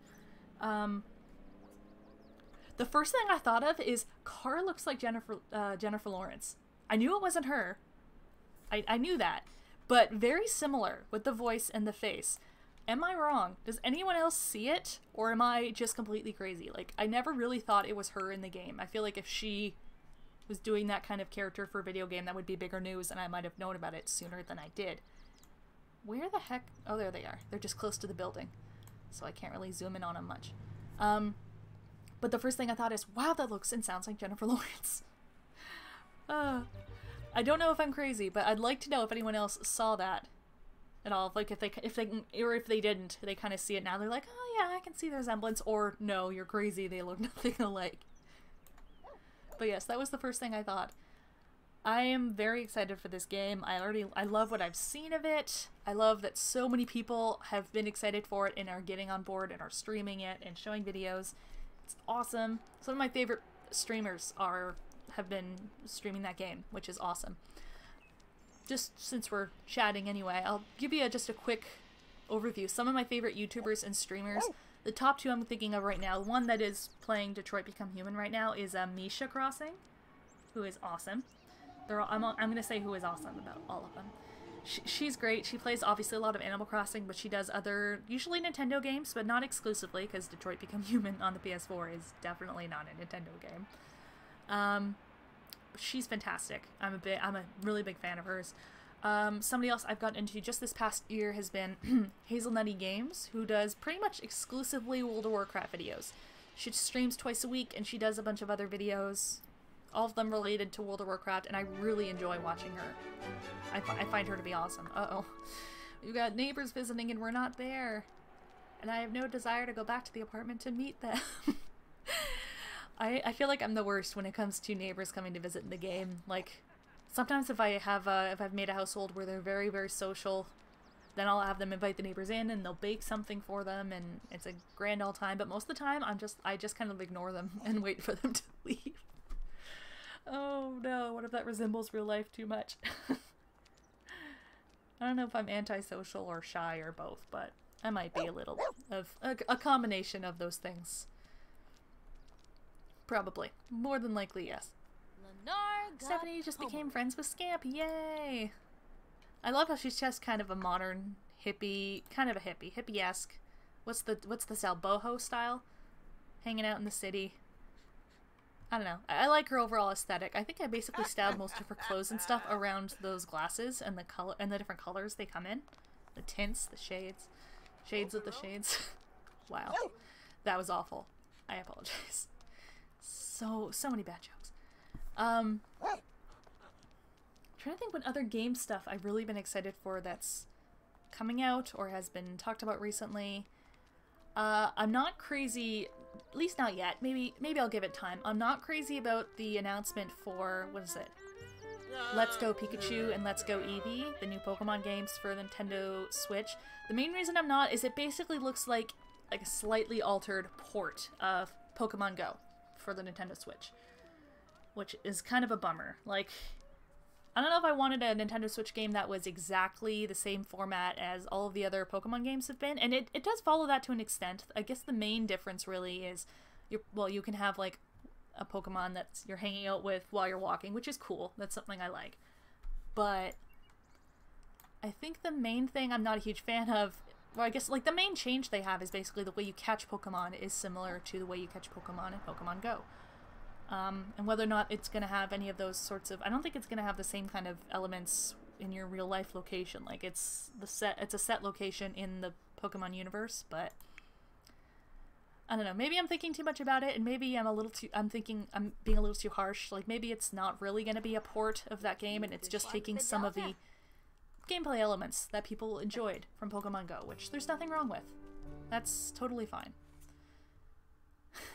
The first thing I thought of is Kara looks like Jennifer Lawrence. I knew it wasn't her. I knew that, but very similar with the voice and the face. Am I wrong? Does anyone else see it, or am I just completely crazy? Like, I never really thought it was her in the game. I feel like if she was doing that kind of character for a video game, that would be bigger news, and I might have known about it sooner than I did. Where the heck? Oh, there they are. They're just close to the building, so I can't really zoom in on them much. But the first thing I thought is, wow, that looks and sounds like Jennifer Lawrence. I don't know if I'm crazy, but I'd like to know if anyone else saw that at all. Like, if they didn't, they kind of see it now. They're like, oh yeah, I can see the resemblance, or no, you're crazy, they look nothing alike. But yes, that was the first thing I thought. I am very excited for this game. I love what I've seen of it. I love that so many people have been excited for it and are getting on board and are streaming it and showing videos. It's awesome. Some of my favorite streamers have been streaming that game, which is awesome. Just since we're chatting anyway, I'll give you just a quick overview. Some of my favorite YouTubers and streamers. The top two I'm thinking of right now, one that is playing Detroit Become Human right now is Misha Crossing, who is awesome. I'm going to say who is awesome about all of them. She's great. She plays obviously a lot of Animal Crossing, but she does other, usually Nintendo games, but not exclusively, because Detroit Become Human on the PS4 is definitely not a Nintendo game. She's fantastic. I'm a really big fan of hers. Somebody else I've gotten into just this past year has been Hazelnutty Games, who does pretty much exclusively World of Warcraft videos. She streams twice a week, and she does a bunch of other videos, all of them related to World of Warcraft, and I really enjoy watching her. I find her to be awesome. Uh-oh. We've got neighbors visiting and we're not there. And I have no desire to go back to the apartment to meet them. I feel like I'm the worst when it comes to neighbors coming to visit in the game. Like, sometimes if I've made a household where they're very, very social, then I'll have them invite the neighbors in and they'll bake something for them and it's a grand old time. But most of the time, I just kind of ignore them and wait for them to leave. Oh no, what if that resembles real life too much? I don't know if I'm antisocial or shy or both, but I might be a little of a combination of those things. Probably. More than likely, yes. Stephanie just became friends with Scamp. Yay! I love how she's just kind of a modern hippie, hippie-esque. What's the style? Boho style? Hanging out in the city. I don't know. I like her overall aesthetic. I think I basically styled most of her clothes and stuff around those glasses and the color and the different colors they come in. The tints, the shades. Shades of the shades. Wow. That was awful. I apologize. So many bad jokes. I'm trying to think what other game stuff I've really been excited for that's coming out or has been talked about recently. I'm not crazy, at least not yet. Maybe I'll give it time. I'm not crazy about the announcement for, what is it? Let's Go Pikachu and Let's Go Eevee, the new Pokemon games for Nintendo Switch. The main reason I'm not is it basically looks like a slightly altered port of Pokemon Go for the Nintendo Switch, which is kind of a bummer. Like, I don't know if I wanted a Nintendo Switch game that was exactly the same format as all of the other Pokemon games have been, and it does follow that to an extent. I guess the main difference really is, you can have like a Pokemon that's you're hanging out with while you're walking, which is cool. That's something I like. But I think the main thing I'm not a huge fan of, well, I guess like the main change they have is basically the way you catch Pokemon is similar to the way you catch Pokemon in Pokemon Go. And whether or not it's going to have any of those sorts of, I don't think it's going to have the same kind of elements in your real life location. Like it's a set location in the Pokemon universe, but I don't know. Maybe I'm thinking too much about it, and maybe I'm being a little too harsh. Like maybe it's not really going to be a port of that game, and it's just taking some of the gameplay elements that people enjoyed from Pokemon Go, which there's nothing wrong with. That's totally fine.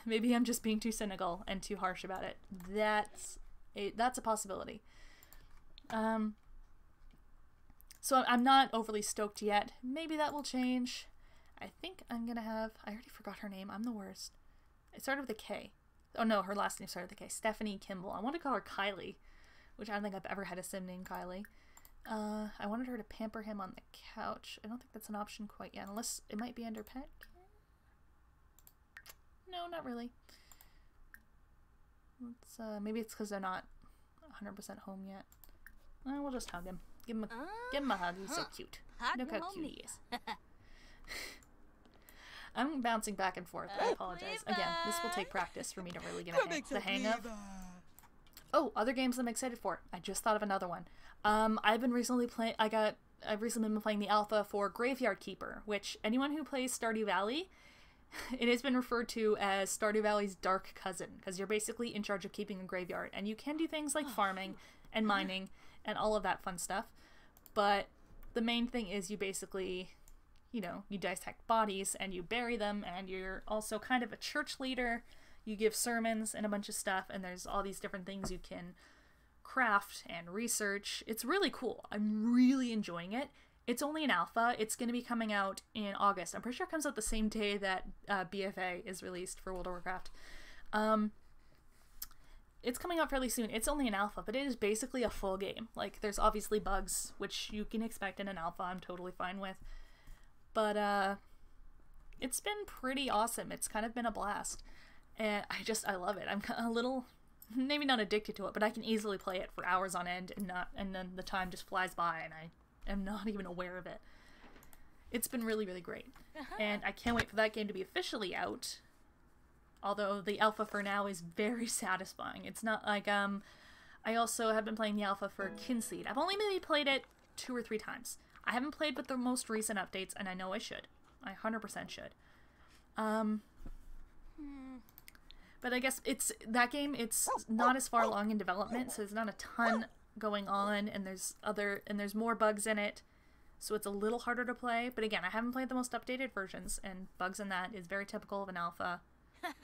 Maybe I'm just being too cynical and too harsh about it. That's a possibility. So I'm not overly stoked yet. Maybe that will change. I think I'm gonna have, I already forgot her name. I'm the worst. It started with a K. Oh no, her last name started with a K. Stephanie Kimball. I want to call her Kylie, which I don't think I've ever had a sim named Kylie. I wanted her to pamper him on the couch. I don't think that's an option quite yet, unless it might be under pet care. No, not really. Let's, maybe it's because they're not 100% home yet. We'll just hug him. Give him a hug. He's so cute. Look how cute he is. I'm bouncing back and forth. I apologize. Again, this will take practice for me to really get the hang of. Oh, other games I'm excited for. I just thought of another one. I've recently been playing the alpha for Graveyard Keeper, which anyone who plays Stardew Valley, it has been referred to as Stardew Valley's dark cousin, because you're basically in charge of keeping a graveyard, and you can do things like farming and mining and all of that fun stuff, but the main thing is you basically, you dissect bodies and you bury them, and you're also kind of a church leader. You give sermons and a bunch of stuff, and there's all these different things you can craft and research. It's really cool. I'm really enjoying it. It's only an alpha. It's going to be coming out in August. I'm pretty sure it comes out the same day that BFA is released for World of Warcraft. It's coming out fairly soon. It's only an alpha, but it is basically a full game. Like, there's obviously bugs, which you can expect in an alpha. I'm totally fine with. But it's been pretty awesome. It's kind of been a blast. And I love it. I'm a little, maybe not addicted to it, but I can easily play it for hours on end and then the time just flies by and I am not even aware of it. It's been really, really great. And I can't wait for that game to be officially out. Although the alpha for now is very satisfying. It's not like, I also have been playing the alpha for Kinseed. I've only maybe played it 2 or 3 times. I haven't played with the most recent updates, and I know I should. I 100% should. But I guess that game, it's not as far along in development, so there's not a ton going on, and there's more bugs in it, so it's a little harder to play. But again, I haven't played the most updated versions, and bugs in that is very typical of an alpha,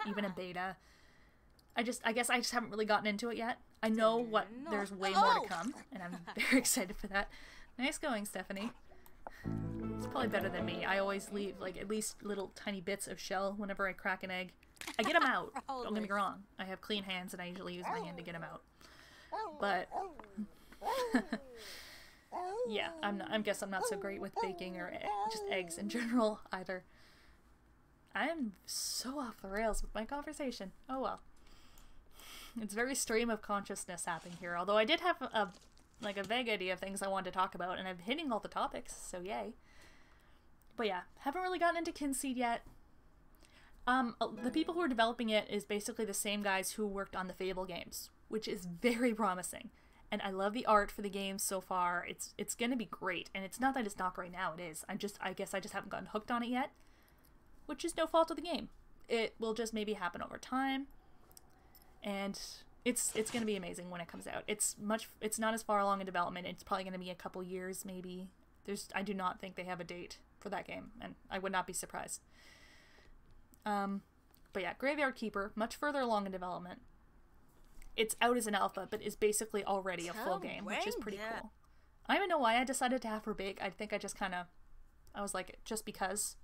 even a beta. I guess I just haven't really gotten into it yet. I know there's way more to come, and I'm very excited for that. Nice going, Stephanie. It's probably better than me. I always leave, like, at least little tiny bits of shell whenever I crack an egg. I get them out. Don't get me wrong. I have clean hands, and I usually use my hand to get them out. But yeah, I guess I'm not so great with baking or just eggs in general either. I am so off the rails with my conversation. Oh well. It's very stream of consciousness happening here. Although I did have a vague idea of things I wanted to talk about, and I'm hitting all the topics, so yay. But yeah, haven't really gotten into Kinseed yet. The people who are developing it is basically the same guys who worked on the Fable games, which is very promising. And I love the art for the games so far. It's gonna be great, and it's not that it's not great now, it is. I guess I just haven't gotten hooked on it yet, which is no fault of the game. It will just maybe happen over time, and it's gonna be amazing when it comes out. It's not as far along in development. It's probably gonna be a couple years, maybe. I do not think they have a date for that game, and I would not be surprised. But yeah, Graveyard Keeper, much further along in development. It's out as an alpha, but is basically already a full game, which is pretty cool. I don't even know why I decided to have her big. I think I just I was like, just because.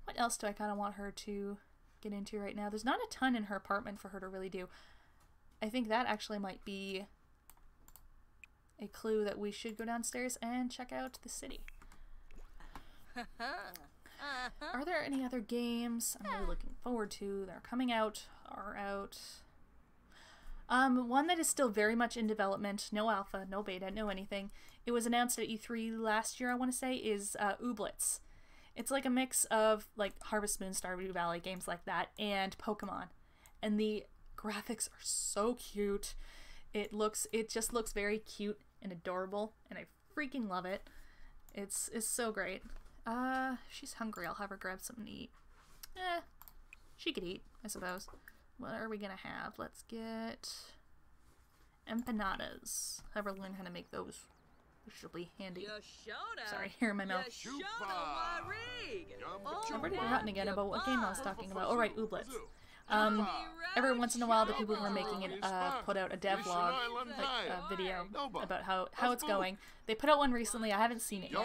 What else do I kind of want her to get into right now? There's not a ton in her apartment for her to really do. I think that actually might be a clue that we should go downstairs and check out the city. Are there any other games I'm really looking forward to that are coming out, are out? One that is still very much in development, no alpha, no beta, no anything. It was announced at E3 last year, I want to say, is Ooblets. It's like a mix of like Harvest Moon, Stardew Valley, games like that, and Pokemon. And the graphics are so cute. It just looks very cute and adorable, and I freaking love it. It's so great. If she's hungry, I'll have her grab something to eat. She could eat, I suppose. What are we gonna have? Let's get empanadas. Have her learn how to make those, which will be handy. Sorry, hair in my mouth. I've already forgotten again about what game I was talking about. Oh right, Ooblets. Every once in a while the people who are making it put out a devlog, like a video about how it's going. They put out one recently. I haven't seen it yet.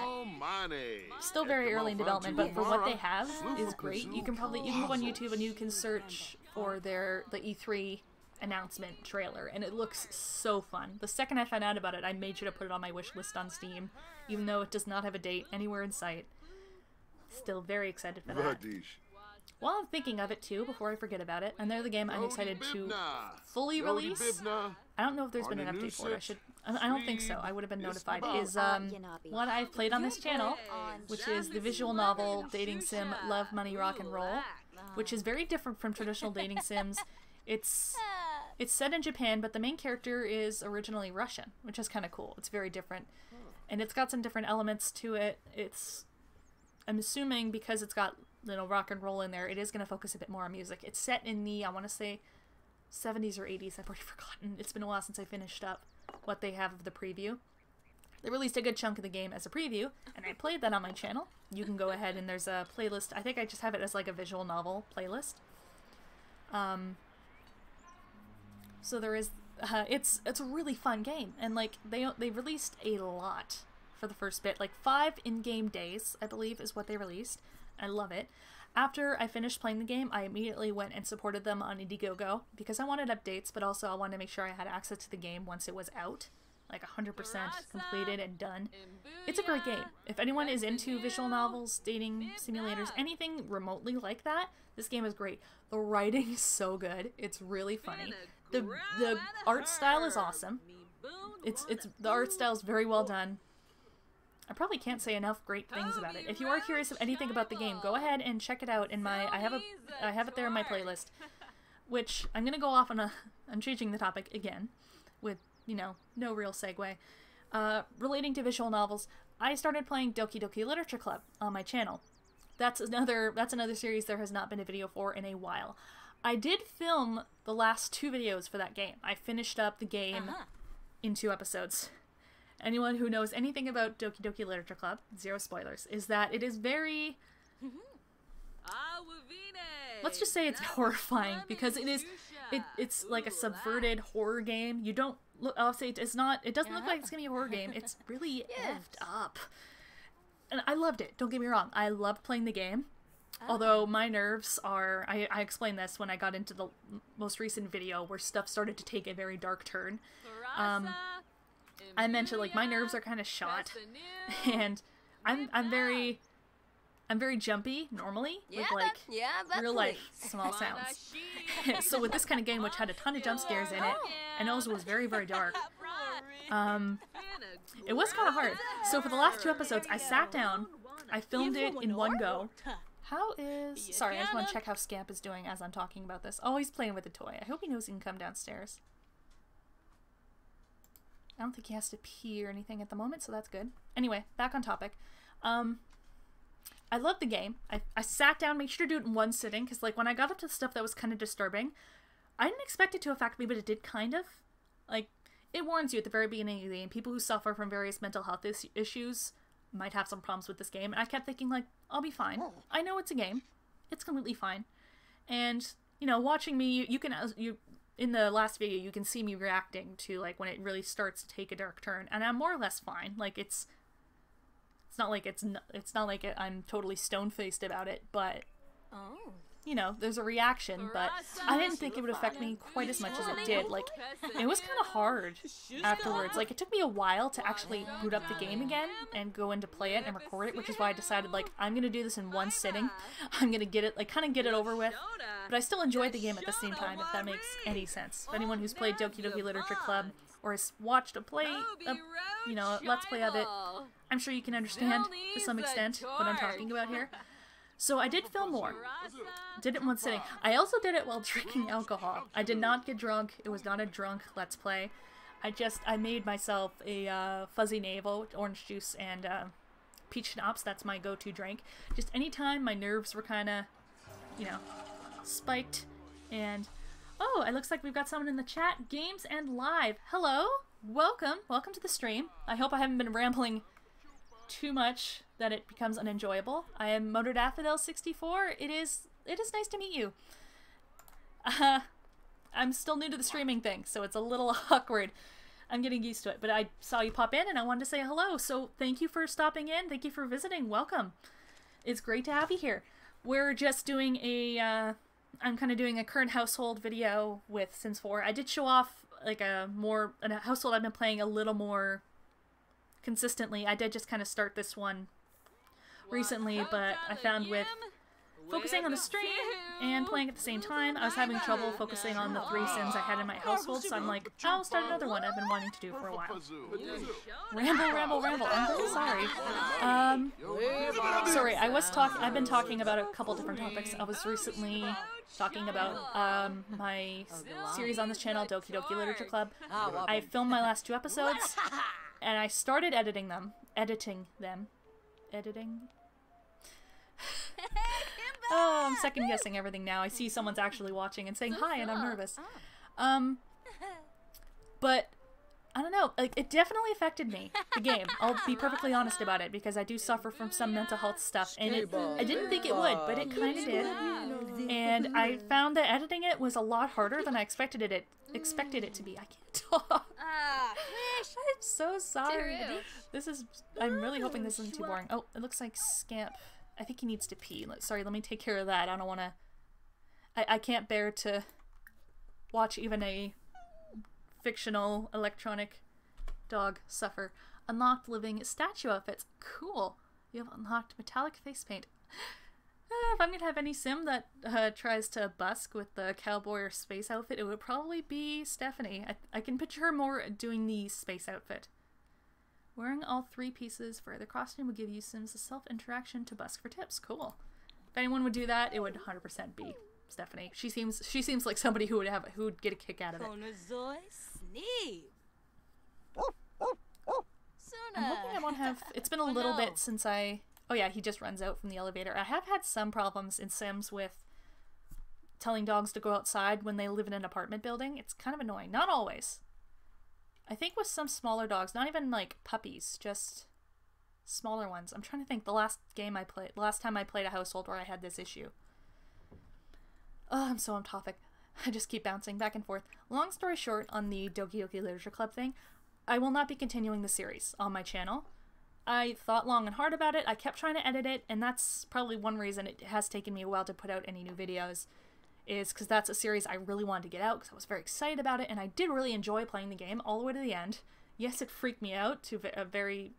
Still very early in development, but for what they have is great. You can go on YouTube and you can search for the E3 announcement trailer, and it looks so fun. The second I found out about it, I made sure to put it on my wish list on Steam, even though it does not have a date anywhere in sight. Still very excited for that. While I'm thinking of it too, before I forget about it, another game I'm excited to fully release. I don't know if there's been an update for it. I don't think so. I would have been notified. Is one I've played on this channel, which is the visual novel dating sim Love, Money, Rock and Roll, which is very different from traditional dating sims. It's set in Japan, but the main character is originally Russian, which is kind of cool. It's very different, and it's got some different elements to it. I'm assuming because it's got rock and roll in there, it is going to focus a bit more on music. It's set in the, I want to say, 70s or 80s. I've already forgotten. It's been a while since I finished up what they have of the preview. They released a good chunk of the game as a preview, and I played that on my channel. You can go ahead and there's a playlist. I think I just have it as like a visual novel playlist. So there is, it's a really fun game, and like they released a lot for the first bit, like 5 in-game days, I believe, is what they released. I love it. After I finished playing the game, I immediately went and supported them on Indiegogo because I wanted updates, but also I wanted to make sure I had access to the game once it was out, like 100% completed and done. It's a great game. If anyone is into visual novels, dating simulators, anything remotely like that, this game is great. The writing is so good. It's really funny. The art style is awesome. The art style is very well done. I probably can't say enough great things about it. If you are curious of anything about the game, go ahead and check it out in my, I have it there in my playlist, which I'm going to go off on I'm changing the topic again with, no real segue. Relating to visual novels, I started playing Doki Doki Literature Club on my channel. That's another series there has not been a video for in a while. I did film the last 2 videos for that game. I finished up the game in 2 episodes. Anyone who knows anything about Doki Doki Literature Club, 0 spoilers, is that it is very... Let's just say it's horrifying, because it's like a subverted horror game. You don't look... I'll say it doesn't look like it's gonna be a horror game. It's really effed up. And I loved it, don't get me wrong. I loved playing the game. Although my nerves are... I explained this when I got into the most recent video where stuff started to take a very dark turn. I mentioned, like, my nerves are kind of shot, and I'm very jumpy normally with like real life small sounds. So with this kind of game, which had a ton of jump scares in it, and also was very, very dark, it was kind of hard. So for the last 2 episodes, I sat down, I filmed it in one go. Sorry, I just want to check how Scamp is doing as I'm talking about this. Oh, he's playing with a toy. I hope he knows he can come downstairs. I don't think he has to pee or anything at the moment, so that's good. Anyway, back on topic. I love the game. I sat down, made sure to do it in one sitting, because like when I got up to the stuff that was kind of disturbing, I didn't expect it to affect me, but it did kind of. Like, it warns you at the very beginning of the game, people who suffer from various mental health issues might have some problems with this game, and I kept thinking, like, I'll be fine. I know it's a game. It's completely fine. And, watching me, you in the last video, you can see me reacting to, like, when it really starts to take a dark turn, and I'm more or less fine. Like, it's not like I'm totally stone-faced about it, but you know, there's a reaction, but I didn't think it would affect me quite as much as it did. Like, it was kind of hard afterwards. Like, it took me a while to actually boot up the game again and go in to play it and record it, which is why I decided, like, I'm gonna do this in one sitting. I'm gonna get it, like, kind of get it over with. But I still enjoyed the game at the same time, if that makes any sense. If anyone who's played Doki Doki Literature Club or has watched a you know, Let's Play of it, I'm sure you can understand to some extent what I'm talking about here. So I did film more. Did it in one sitting. I also did it while drinking alcohol. I did not get drunk. It was not a drunk Let's Play. I made myself a fuzzy navel with orange juice and peach schnapps. That's my go-to drink. Just anytime my nerves were kind of, you know, spiked. And oh, it looks like we've got someone in the chat. Games and Live. Hello. Welcome. Welcome to the stream. I hope I haven't been rambling too much that it becomes unenjoyable. I am Motordaffodil64. It is nice to meet you. I'm still new to the streaming thing, so it's a little awkward. I'm getting used to it, but I saw you pop in and I wanted to say hello, so thank you for stopping in. Thank you for visiting. Welcome. It's great to have you here. We're just doing a, I'm kind of doing a current household video with Sims 4. I did show off like a household I've been playing a little more consistently. I did just kind of start this one recently, but I found with focusing on the stream and playing at the same time, I was having trouble focusing on the 3 Sims I had in my household, so I'm like, I'll start another one I've been wanting to do for a while. Ramble. I'm very sorry. Sorry, I've been talking about a couple different topics. I was recently talking about my series on this channel, Doki Doki Literature Club. I filmed my last 2 episodes, and I started editing them. Oh, I'm second guessing everything now. I see someone's actually watching and saying hi, and I'm nervous. But I don't know, like, it definitely affected me, the game. I'll be perfectly honest about it, because I do suffer from some mental health stuff, and I didn't think it would, but it kind of did. And I found that editing it was a lot harder than I expected it to be. I can't talk. I'm so sorry. I'm really hoping this isn't too boring. Oh, it looks like Scamp. I think he needs to pee. Sorry, let me take care of that. I don't want to... I can't bear to watch even a fictional electronic dog suffer. Unlocked living statue outfits. Cool. You have unlocked metallic face paint. If I'm going to have any sim that tries to busk with the cowboy or space outfit, it would probably be Stephanie. I can picture her more doing the space outfit. Wearing all 3 pieces for either costume would give you Sims a self-interaction to busk for tips. Cool. If anyone would do that, it would 100% be Stephanie. She seems like somebody who would get a kick out of it. I'm hoping I won't have... It's been a little bit since I... Oh yeah, he just runs out from the elevator. I have had some problems in Sims with telling dogs to go outside when they live in an apartment building. It's kind of annoying. Not always. I think with some smaller dogs, not even like puppies, just smaller ones. I'm trying to think the last time I played a household where I had this issue. Oh, I'm so on topic. I just keep bouncing back and forth. Long story short, on the Doki Doki Literature Club thing, I will not be continuing the series on my channel. I thought long and hard about it. I kept trying to edit it, and that's probably one reason it has taken me a while to put out any new videos, is because that's a series I really wanted to get out because I was very excited about it, and I did really enjoy playing the game all the way to the end. Yes, it freaked me out to a very,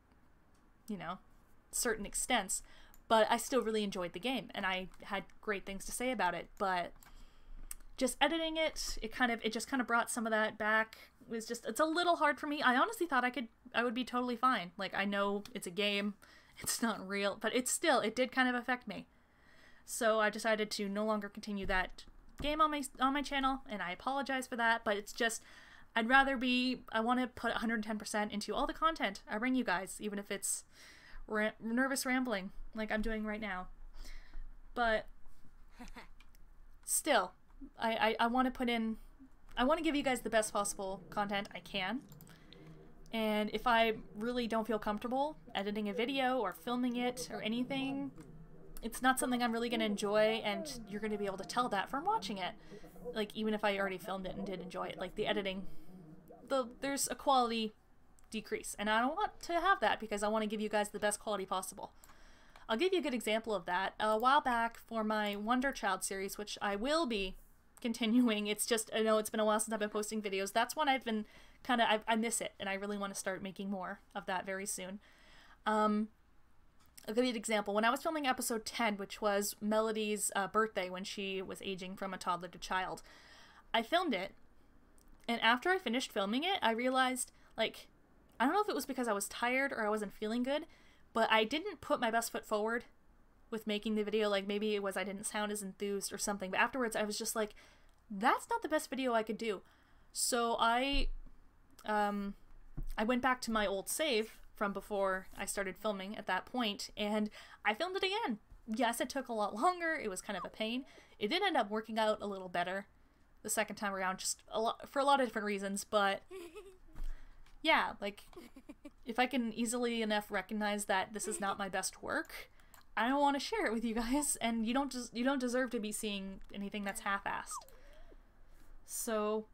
you know, certain extents, but I still really enjoyed the game, and I had great things to say about it, but just editing it, it just kind of brought some of that back. It's a little hard for me. I honestly thought I would be totally fine. Like, I know it's a game, it's not real, but it did kind of affect me. So I decided to no longer continue that game on my channel, and I apologize for that, but it's just, I want to put 110% into all the content I bring you guys, even if it's nervous rambling like I'm doing right now. But still, I want to give you guys the best possible content I can, and if I really don't feel comfortable editing a video or filming it or anything, it's not something I'm really going to enjoy, and you're going to be able to tell that from watching it. Like, even if I already filmed it and did enjoy it, like the editing, there's a quality decrease, and I don't want to have that because I want to give you guys the best quality possible. I'll give you a good example of that. A while back for my Wonder Child series, which I will be continuing. It's just, I know it's been a while since I've been posting videos. That's one I've been kind of, I miss it, and I really want to start making more of that very soon. I'll give you an example. When I was filming episode 10, which was Melody's birthday when she was aging from a toddler to child, I filmed it, and after I finished filming it, I realized, like, I don't know if it was because I was tired or I wasn't feeling good, but I didn't put my best foot forward with making the video. Like, maybe it was I didn't sound as enthused or something, but afterwards I was just like, that's not the best video I could do. So I went back to my old save from before I started filming at that point, and I filmed it again. Yes, it took a lot longer. It was kind of a pain. It did end up working out a little better the second time around, just for a lot of different reasons, but yeah, like, if I can easily enough recognize that this is not my best work, I don't want to share it with you guys, and you don't deserve to be seeing anything that's half-assed. So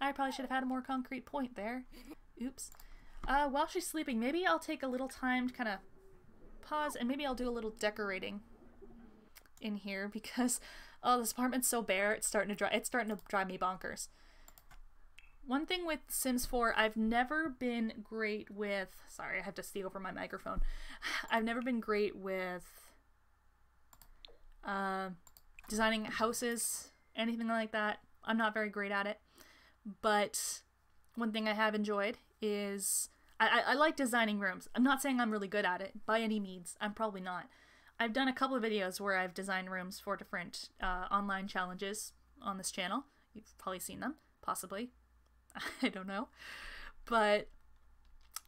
I probably should have had a more concrete point there. Oops. While she's sleeping, maybe I'll take a little time to kind of pause, and maybe I'll do a little decorating in here, because this apartment's so bare, it's starting to drive me bonkers. One thing with Sims 4, I've never been great with, sorry, I have to stay over my microphone. I've never been great with designing houses, anything like that. I'm not very great at it. But one thing I have enjoyed is I like designing rooms. I'm not saying I'm really good at it by any means. I'm probably not. I've done a couple of videos where I've designed rooms for different online challenges on this channel. You've probably seen them, possibly. I don't know. But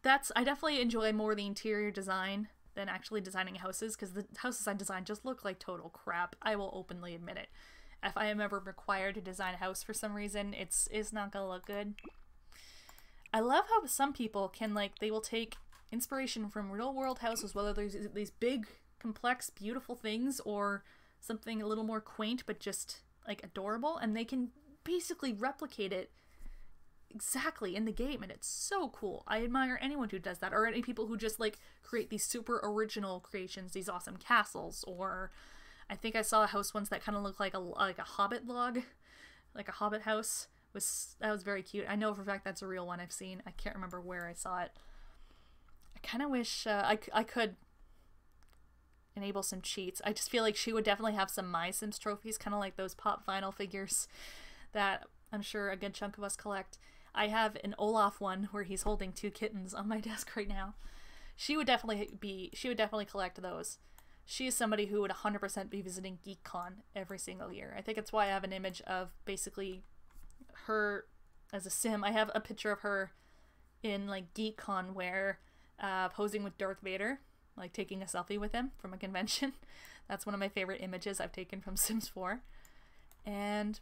I definitely enjoy more the interior design than actually designing houses, because the houses I design just look like total crap. I will openly admit it. If I am ever required to design a house for some reason, it's not gonna look good. I love how some people can, like, they will take inspiration from real world houses, whether there's these big, complex, beautiful things, or something a little more quaint but just, like, adorable, and they can basically replicate it exactly in the game, and it's so cool. I admire anyone who does that, or any people who just, like, create these super original creations, these awesome castles, or I think I saw a house once that kind of looked like a hobbit log, like a hobbit house. That was very cute. I know for a fact that's a real one I've seen. I can't remember where I saw it. I kind of wish I could enable some cheats. I just feel like she would definitely have some My Sims trophies, kind of like those pop vinyl figures that I'm sure a good chunk of us collect. I have an Olaf one where he's holding 2 kittens on my desk right now. She would definitely collect those. She is somebody who would 100% be visiting GeekCon every single year. I think it's why I have an image of basically her as a sim. I have a picture of her in, like, GeekCon where posing with Darth Vader, like taking a selfie with him from a convention. That's one of my favorite images I've taken from Sims 4. And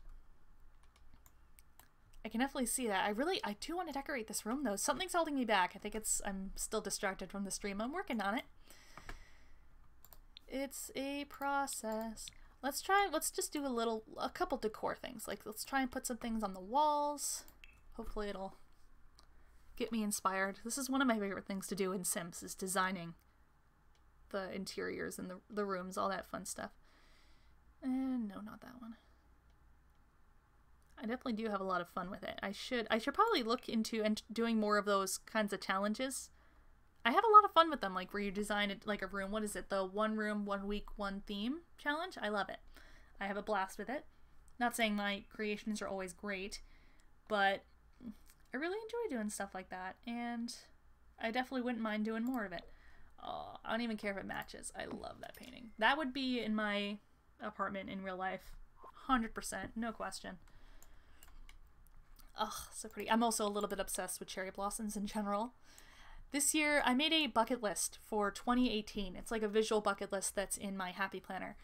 I can definitely see that. I do want to decorate this room, though. Something's holding me back. I think I'm still distracted from the stream. I'm working on it. It's a process. Let's just do a couple decor things. Like, let's try and put some things on the walls. Hopefully it'll get me inspired. This is one of my favorite things to do in Sims, is designing the interiors and the rooms, all that fun stuff. And no, not that one. I definitely do have a lot of fun with it. I should probably look into doing more of those kinds of challenges. I have a lot of fun with them, like where you design it like a room. What is it? The 1 room, 1 week, 1 theme challenge? I love it. I have a blast with it. Not saying my creations are always great, but I really enjoy doing stuff like that, and I definitely wouldn't mind doing more of it. Oh, I don't even care if it matches. I love that painting. That would be in my apartment in real life. 100%, no question. Ugh, so pretty. I'm also a little bit obsessed with cherry blossoms in general. This year, I made a bucket list for 2018. It's like a visual bucket list that's in my Happy Planner.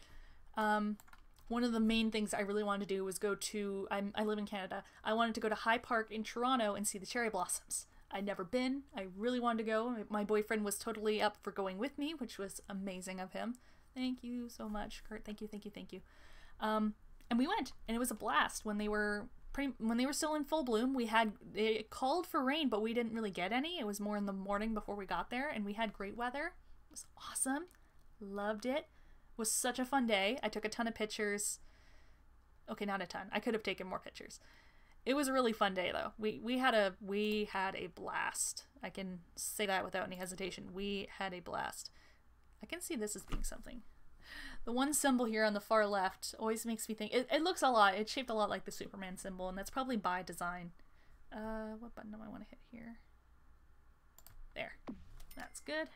One of the main things I really wanted to do was go to, I live in Canada, I wanted to go to High Park in Toronto and see the cherry blossoms. I'd never been. I really wanted to go. My boyfriend was totally up for going with me, which was amazing of him. Thank you so much, Kurt. Thank you, thank you, thank you. And we went, and it was a blast when they were when they were still in full bloom, it called for rain, but we didn't really get any. It was more in the morning before we got there, and we had great weather. It was awesome. Loved it. It was such a fun day. I took a ton of pictures. Okay, not a ton. I could have taken more pictures. It was a really fun day, though. We had a blast. I can say that without any hesitation. We had a blast. I can see this as being something. The one symbol here on the far left always makes me think, it looks a lot, it's shaped a lot like the Superman symbol, and that's probably by design. What button do I want to hit here? There. That's good.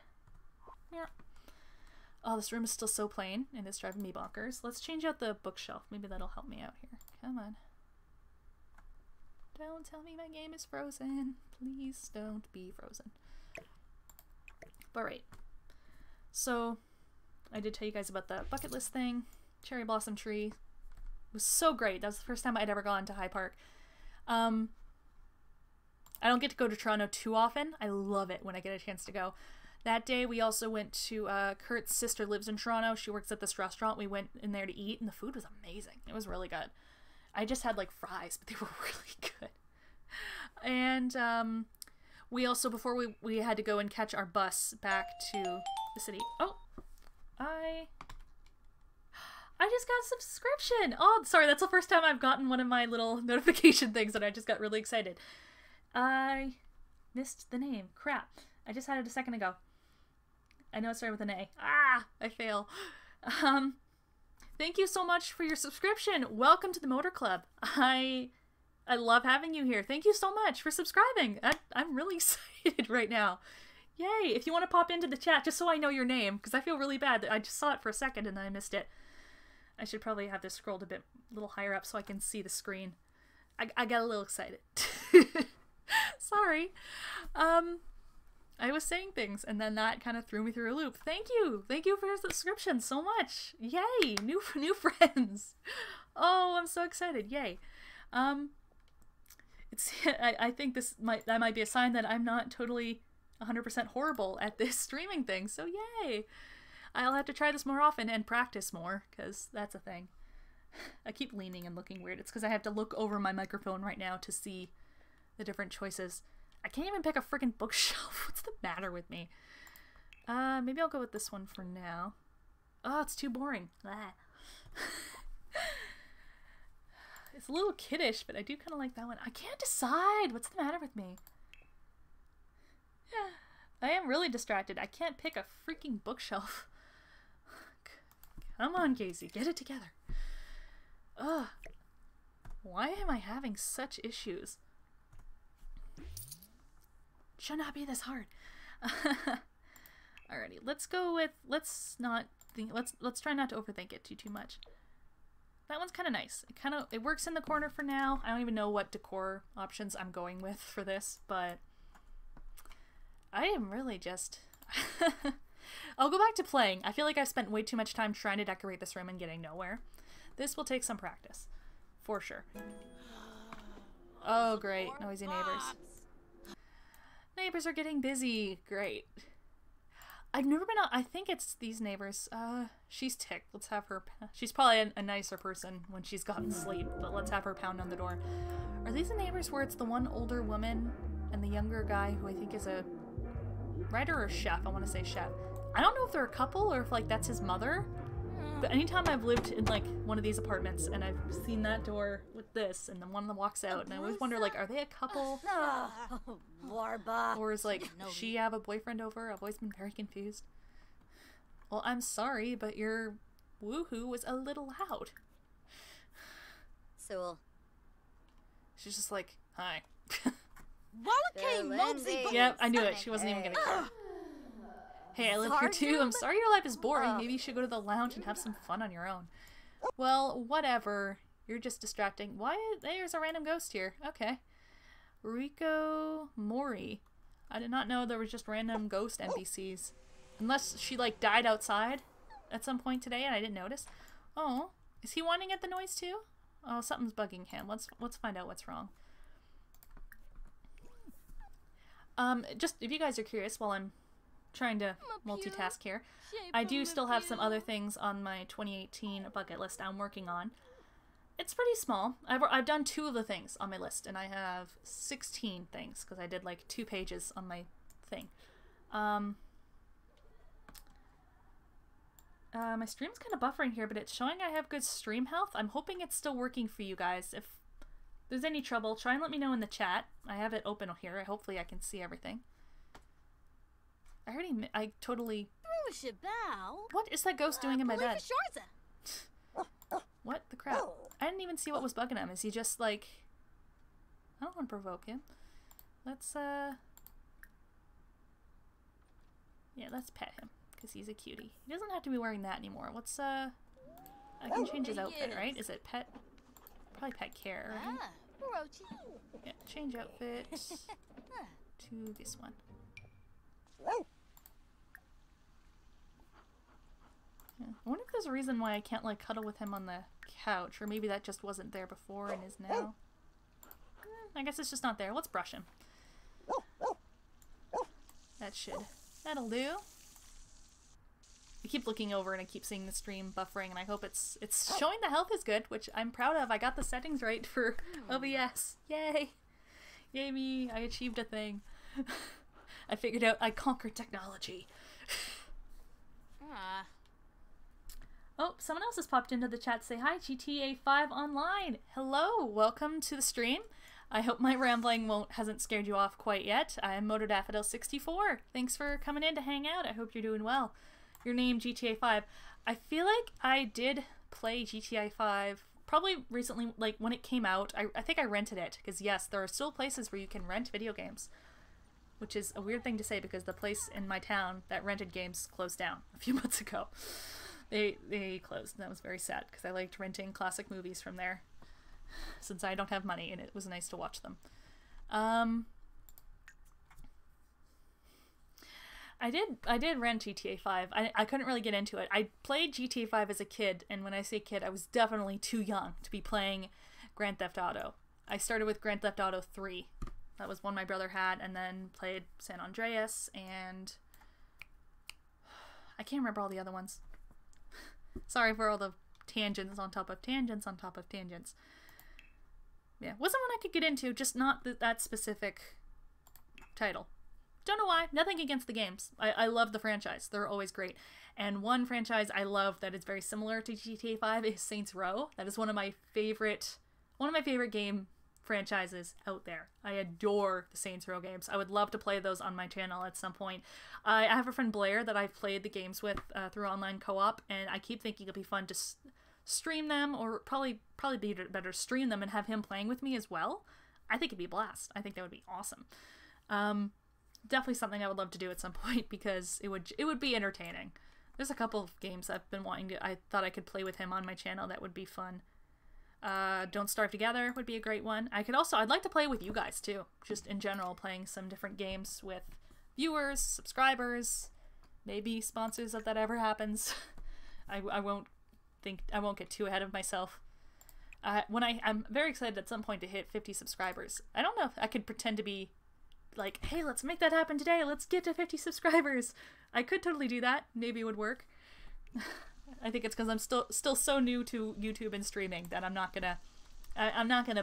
Yeah. Oh, this room is still so plain, and it's driving me bonkers. Let's change out the bookshelf. Maybe that'll help me out here. Come on. Don't tell me my game is frozen. Please don't be frozen. Alright. So, I did tell you guys about the bucket list thing. Cherry Blossom Tree. It was so great. That was the first time I'd ever gone to High Park. I don't get to go to Toronto too often. I love it when I get a chance to go. That day we also went to, Kurt's sister lives in Toronto. She works at this restaurant. We went in there to eat, and the food was amazing. It was really good. I just had, like, fries, but they were really good. And, we also, before we had to go and catch our bus back to the city. Oh! I just got a subscription! Oh, sorry, that's the first time I've gotten one of my little notification things, and I just got really excited. I missed the name. Crap. I just had it a second ago. I know it started with an A. Ah! I fail. Thank you so much for your subscription. Welcome to the Motor Club. I love having you here. Thank you so much for subscribing. I'm really excited right now. Yay! If you want to pop into the chat, just so I know your name, because I feel really bad that I just saw it for a second and then I missed it. I should probably have this scrolled a little higher up so I can see the screen. I got a little excited. Sorry. I was saying things, and then that kind of threw me through a loop. Thank you! Thank you for your subscription so much! Yay! New friends! Oh, I'm so excited. Yay. I think that might be a sign that I'm not totally 100% horrible at this streaming thing, so yay! I'll have to try this more often and practice more, because that's a thing. I keep leaning and looking weird. It's because I have to look over my microphone right now to see the different choices. I can't even pick a freaking bookshelf. What's the matter with me? Maybe I'll go with this one for now. Oh, it's too boring. It's a little kiddish, but I do kind of like that one. I can't decide. What's the matter with me? I am really distracted. I can't pick a freaking bookshelf. Come on, Casey. Get it together. Ugh. Why am I having such issues? Should not be this hard. Alrighty, let's go with, let's try not to overthink it too much. That one's kind of nice. It works in the corner for now. I don't even know what decor options I'm going with for this, but I am really just I'll go back to playing. I feel like I've spent way too much time trying to decorate this room and getting nowhere. This will take some practice, for sure. Oh great, noisy neighbors. Neighbors are getting busy. Great. I've never been out. I think it's these neighbors. She's ticked. Let's have her. She's probably a nicer person when she's gotten sleep, but let's have her pound on the door. Are these the neighbors where it's the one older woman and the younger guy who I think is a writer or chef? I want to say chef. I don't know if they're a couple or if like that's his mother. But anytime I've lived in like one of these apartments and I've seen that door with this and then one of them walks out and I always wonder like, are they a couple? Or is like, she have a boyfriend over? I've always been very confused. Well, I'm sorry, but your woohoo was a little loud. So she's just like, hi. Yep, I knew it. She wasn't even gonna care. Hey, I live here too. I'm sorry your life is boring. Maybe you should go to the lounge and have some fun on your own. Well, whatever. You're just distracting. Why? There's a random ghost here. Okay. Rico Mori. I did not know there was just random ghost NPCs. Unless she, like, died outside at some point today and I didn't notice. Oh. Is he whining at the noise too? Oh, something's bugging him. Let's find out what's wrong. Just, if you guys are curious while I'm trying to multitask here, I do still have some other things on my 2018 bucket list I'm working on. It's pretty small. I've done 2 of the things on my list, and I have 16 things, because I did like 2 pages on my thing. My stream's kind of buffering here, but it's showing I have good stream health. I'm hoping it's still working for you guys. If there's any trouble, try and let me know in the chat. I have it open here. Hopefully I can see everything. I totally... What is that ghost doing in my bed? What the crap? I didn't even see what was bugging him. Is he just like... I don't want to provoke him. Let's, yeah, let's pet him, because he's a cutie. He doesn't have to be wearing that anymore. Let's, I can change his outfit, right? Is it pet? Probably pet care, right? Yeah, change outfit to this one. Yeah. I wonder if there's a reason why I can't, like, cuddle with him on the couch, or maybe that just wasn't there before and is now. I guess it's just not there. Let's brush him. That'll do. I keep looking over and I keep seeing the stream buffering, and I hope it's showing the health is good, which I'm proud of. I got the settings right for OBS. Yay! Yay me! I achieved a thing. I figured out I conquered technology. Oh, someone else has popped into the chat to say hi. GTA 5 online. Hello, welcome to the stream. I hope my rambling hasn't scared you off quite yet. I am MotorDaffodil64. Thanks for coming in to hang out. I hope you're doing well. Your name, GTA 5. I feel like I did play GTA 5 probably recently, like when it came out. I think I rented it, because yes, there are still places where you can rent video games, which is a weird thing to say because the place in my town that rented games closed down a few months ago. They closed, and that was very sad because I liked renting classic movies from there, since I don't have money, and it was nice to watch them. I did rent GTA 5. I couldn't really get into it. I played GTA 5 as a kid, and when I say kid, I was definitely too young to be playing Grand Theft Auto. I started with Grand Theft Auto 3. That was one my brother had, and then played San Andreas, and I can't remember all the other ones. Sorry for all the tangents on top of tangents on top of tangents. Yeah, wasn't one I could get into, just not that specific title. Don't know why. Nothing against the games. I love the franchise. They're always great. And one franchise I love that is very similar to GTA 5 is Saints Row. That is one of my favorite game franchises out there. I adore the Saints Row games. I would love to play those on my channel at some point. I have a friend Blair that I've played the games with through online co-op, and I keep thinking it'll be fun to stream them, or probably be better stream them and have him playing with me as well. I think it'd be a blast. I think that would be awesome. Definitely something I would love to do at some point, because it would be entertaining. There's a couple of games I've been wanting to, I thought I could play with him on my channel that would be fun. Don't Starve Together would be a great one. I'd like to play with you guys too, just in general, playing some different games with viewers, subscribers, maybe sponsors if that ever happens. I won't get too ahead of myself. I'm very excited at some point to hit 50 subscribers. I don't know if I could pretend to be like, hey, let's make that happen today. Let's get to 50 subscribers. I could totally do that. Maybe it would work. I think it's because I'm still so new to YouTube and streaming that I'm not gonna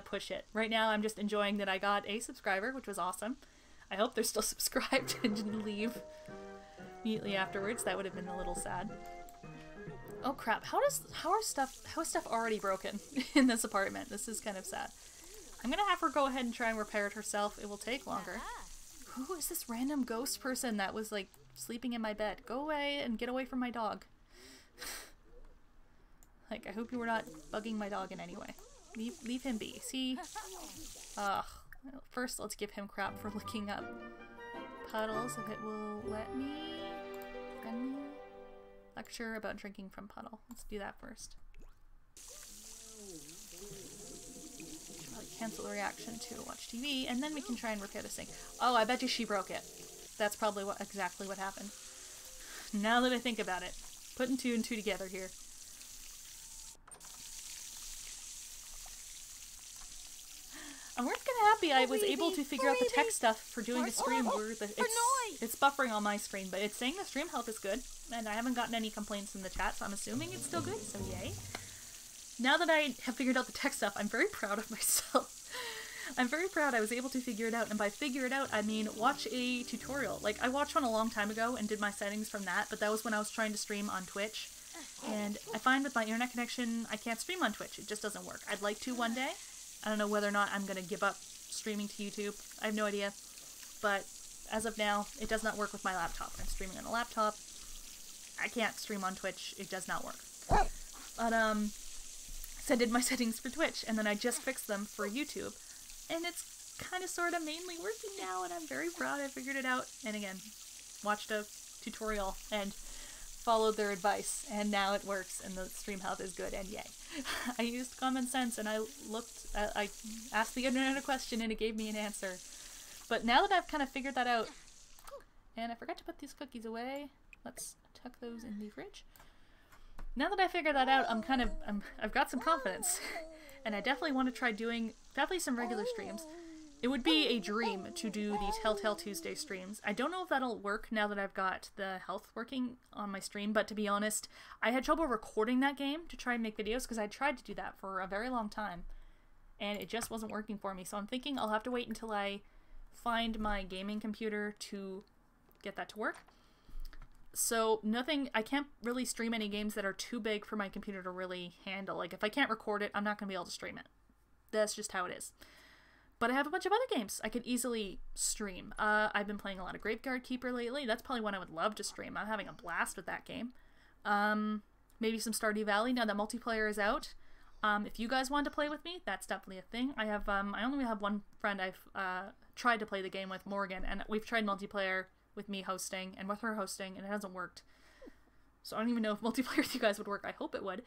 push it. Right now I'm just enjoying that I got a subscriber, which was awesome. I hope they're still subscribed and didn't leave immediately afterwards. That would have been a little sad. Oh crap, how is stuff already broken in this apartment? This is kind of sad. I'm gonna have her go ahead and try and repair it herself. It will take longer. Who is this random ghost person that was like sleeping in my bed? Go away and get away from my dog. Like, I hope you were not bugging my dog in any way. Leave him be. See? Ugh. First, let's give him crap for looking up puddles, if it will let me. Lecture about drinking from puddle. Let's do that first. Should probably cancel the reaction to watch TV, and then we can try and repair this thing. Oh, I bet you she broke it. That's probably exactly what happened. Now that I think about it. Putting 2 and 2 together here. I'm kind of happy I was able to figure out the tech stuff for doing the stream where it's buffering on my screen, but it's saying the stream health is good, and I haven't gotten any complaints in the chat, so I'm assuming it's still good, so yay. now that I have figured out the tech stuff, I'm very proud of myself. I'm very proud I was able to figure it out, and by figure it out, I mean watch a tutorial. Like, I watched one a long time ago and did my settings from that, but that was when I was trying to stream on Twitch, and I find with my internet connection, I can't stream on Twitch. It just doesn't work. I'd like to one day. I don't know whether or not I'm going to give up streaming to YouTube. I have no idea, but as of now, it does not work with my laptop. I'm streaming on a laptop. I can't stream on Twitch. It does not work. But, so I did my settings for Twitch, and then I just fixed them for YouTube. And it's kind of sort of mainly working now, and I'm very proud I figured it out. And again, watched a tutorial and followed their advice, and now it works, and the stream health is good, and yay. I used common sense, and I asked the internet a question, and it gave me an answer. But now that I've kind of figured that out, and I forgot to put these cookies away. Let's tuck those in the fridge. Now that I figured that out, I've got some confidence. And I definitely want to try doing some regular streams. It would be a dream to do the Telltale Tuesday streams. I don't know if that'll work now that I've got the health working on my stream, but to be honest, I had trouble recording that game to try and make videos because I tried to do that for a very long time, and it just wasn't working for me. So I'm thinking I'll have to wait until I find my gaming computer to get that to work. So I can't really stream any games that are too big for my computer to really handle. Like, if I can't record it, I'm not going to be able to stream it. That's just how it is. But I have a bunch of other games I could easily stream. I've been playing a lot of Graveyard Keeper lately. That's probably one I would love to stream. I'm having a blast with that game. Maybe some Stardew Valley now that multiplayer is out. If you guys want to play with me, that's definitely a thing. I only have one friend I've tried to play the game with, Morgan, and we've tried multiplayer with me hosting and with her hosting, and it hasn't worked. So I don't even know if multiplayer with you guys would work. I hope it would.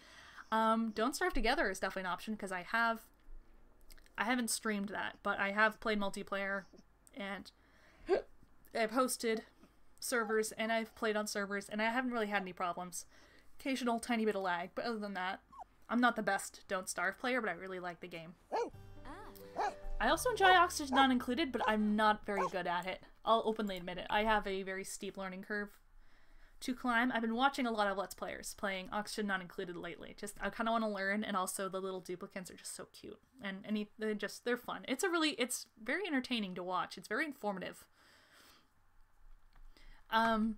Don't Starve Together is definitely an option, because I haven't streamed that, but I have played multiplayer, and I've hosted servers, and I've played on servers, and I haven't really had any problems. Occasional tiny bit of lag, but other than that, I'm not the best Don't Starve player, but I really like the game. I also enjoy Oxygen Not Included, but I'm not very good at it. I'll openly admit it. I have a very steep learning curve to climb. I've been watching a lot of Let's Players playing Oxygen Not Included lately. I kind of want to learn, and also the little duplicants are just so cute. And they're fun. It's very entertaining to watch. It's very informative. And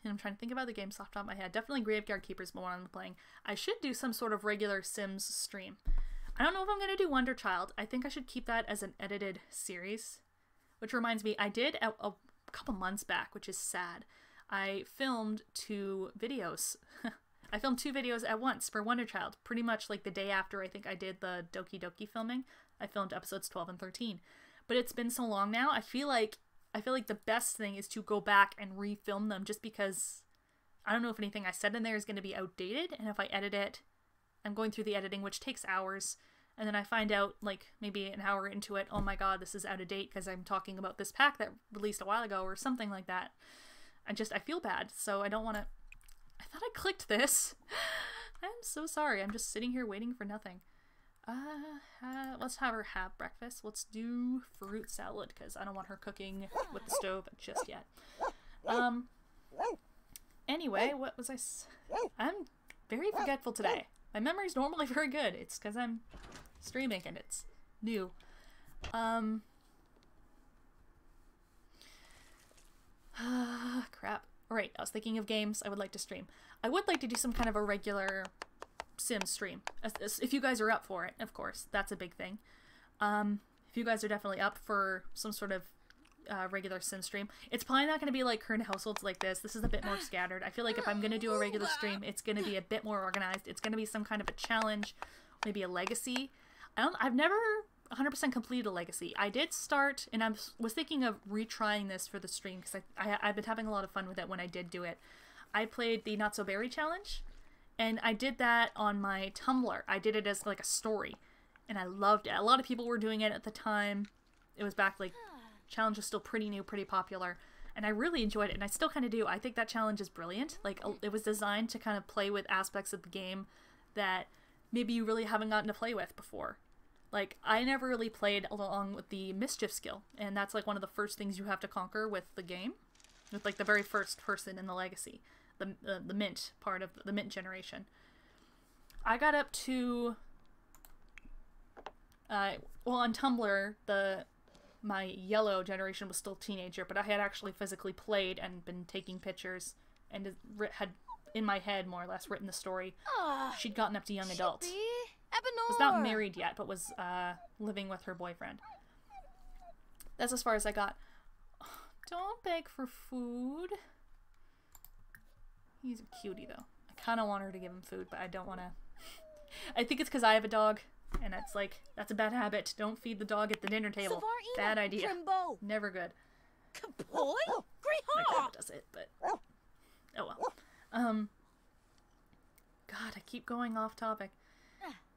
I'm trying to think about the games off the top of my head. Definitely Graveyard Keeper's the one I'm playing. I should do some sort of regular Sims stream. I don't know if I'm going to do Wonder Child. I think I should keep that as an edited series. Which reminds me, I did a couple months back, which is sad. I filmed 2 videos. I filmed 2 videos at once for Wonder Child. Pretty much like the day after I think I did the Doki Doki filming. I filmed episodes 12 and 13. But it's been so long now, I feel like the best thing is to go back and refilm them, just because I don't know if anything I said in there is going to be outdated, and if I edit it, I'm going through the editing, which takes hours, and then I find out, like, maybe an hour into it, oh my god, this is out of date because I'm talking about this pack that released a while ago, or something like that. I feel bad, so I don't want to... I thought I clicked this. I'm so sorry. I'm just sitting here waiting for nothing. Let's have her have breakfast. Let's do fruit salad, because I don't want her cooking with the stove just yet. Anyway, what was I'm very forgetful today. My memory's normally very good. It's because I'm streaming and it's new. Crap. Alright, I was thinking of games I would like to stream. I would like to do some kind of a regular Sims stream. If you guys are up for it, of course. That's a big thing. If you guys are definitely up for some sort of regular Sim stream. It's probably not going to be like Current Households like this. This is a bit more scattered. I feel like if I'm going to do a regular stream, it's going to be a bit more organized. It's going to be some kind of a challenge, maybe a legacy. I've never 100% completed a legacy. I did start, and I was thinking of retrying this for the stream, because I've been having a lot of fun with it when I did do it. I played the Not So Berry challenge, and I did that on my Tumblr. I did it as like a story, and I loved it. A lot of people were doing it at the time. It was back, like, challenge was still pretty new, pretty popular, and I really enjoyed it, and I still kind of do. I think that challenge is brilliant. Like, it was designed to kind of play with aspects of the game that maybe you really haven't gotten to play with before. Like, I never really played along with the mischief skill, and that's like one of the first things you have to conquer with the game, with like the very first person in the legacy, the mint part of the mint generation. I got up to, well, on Tumblr, my yellow generation was still teenager, but I had actually physically played and been taking pictures and had, in my head, more or less, written the story. She'd gotten up to young adult. Was not married yet, but was living with her boyfriend. That's as far as I got. Don't beg for food. He's a cutie, though. I kind of want her to give him food, but I don't want to. I think it's because I have a dog, and it's like, that's a bad habit. Don't feed the dog at the dinner table. Bad idea. Never good. My grandma does it, but oh well. God, I keep going off topic.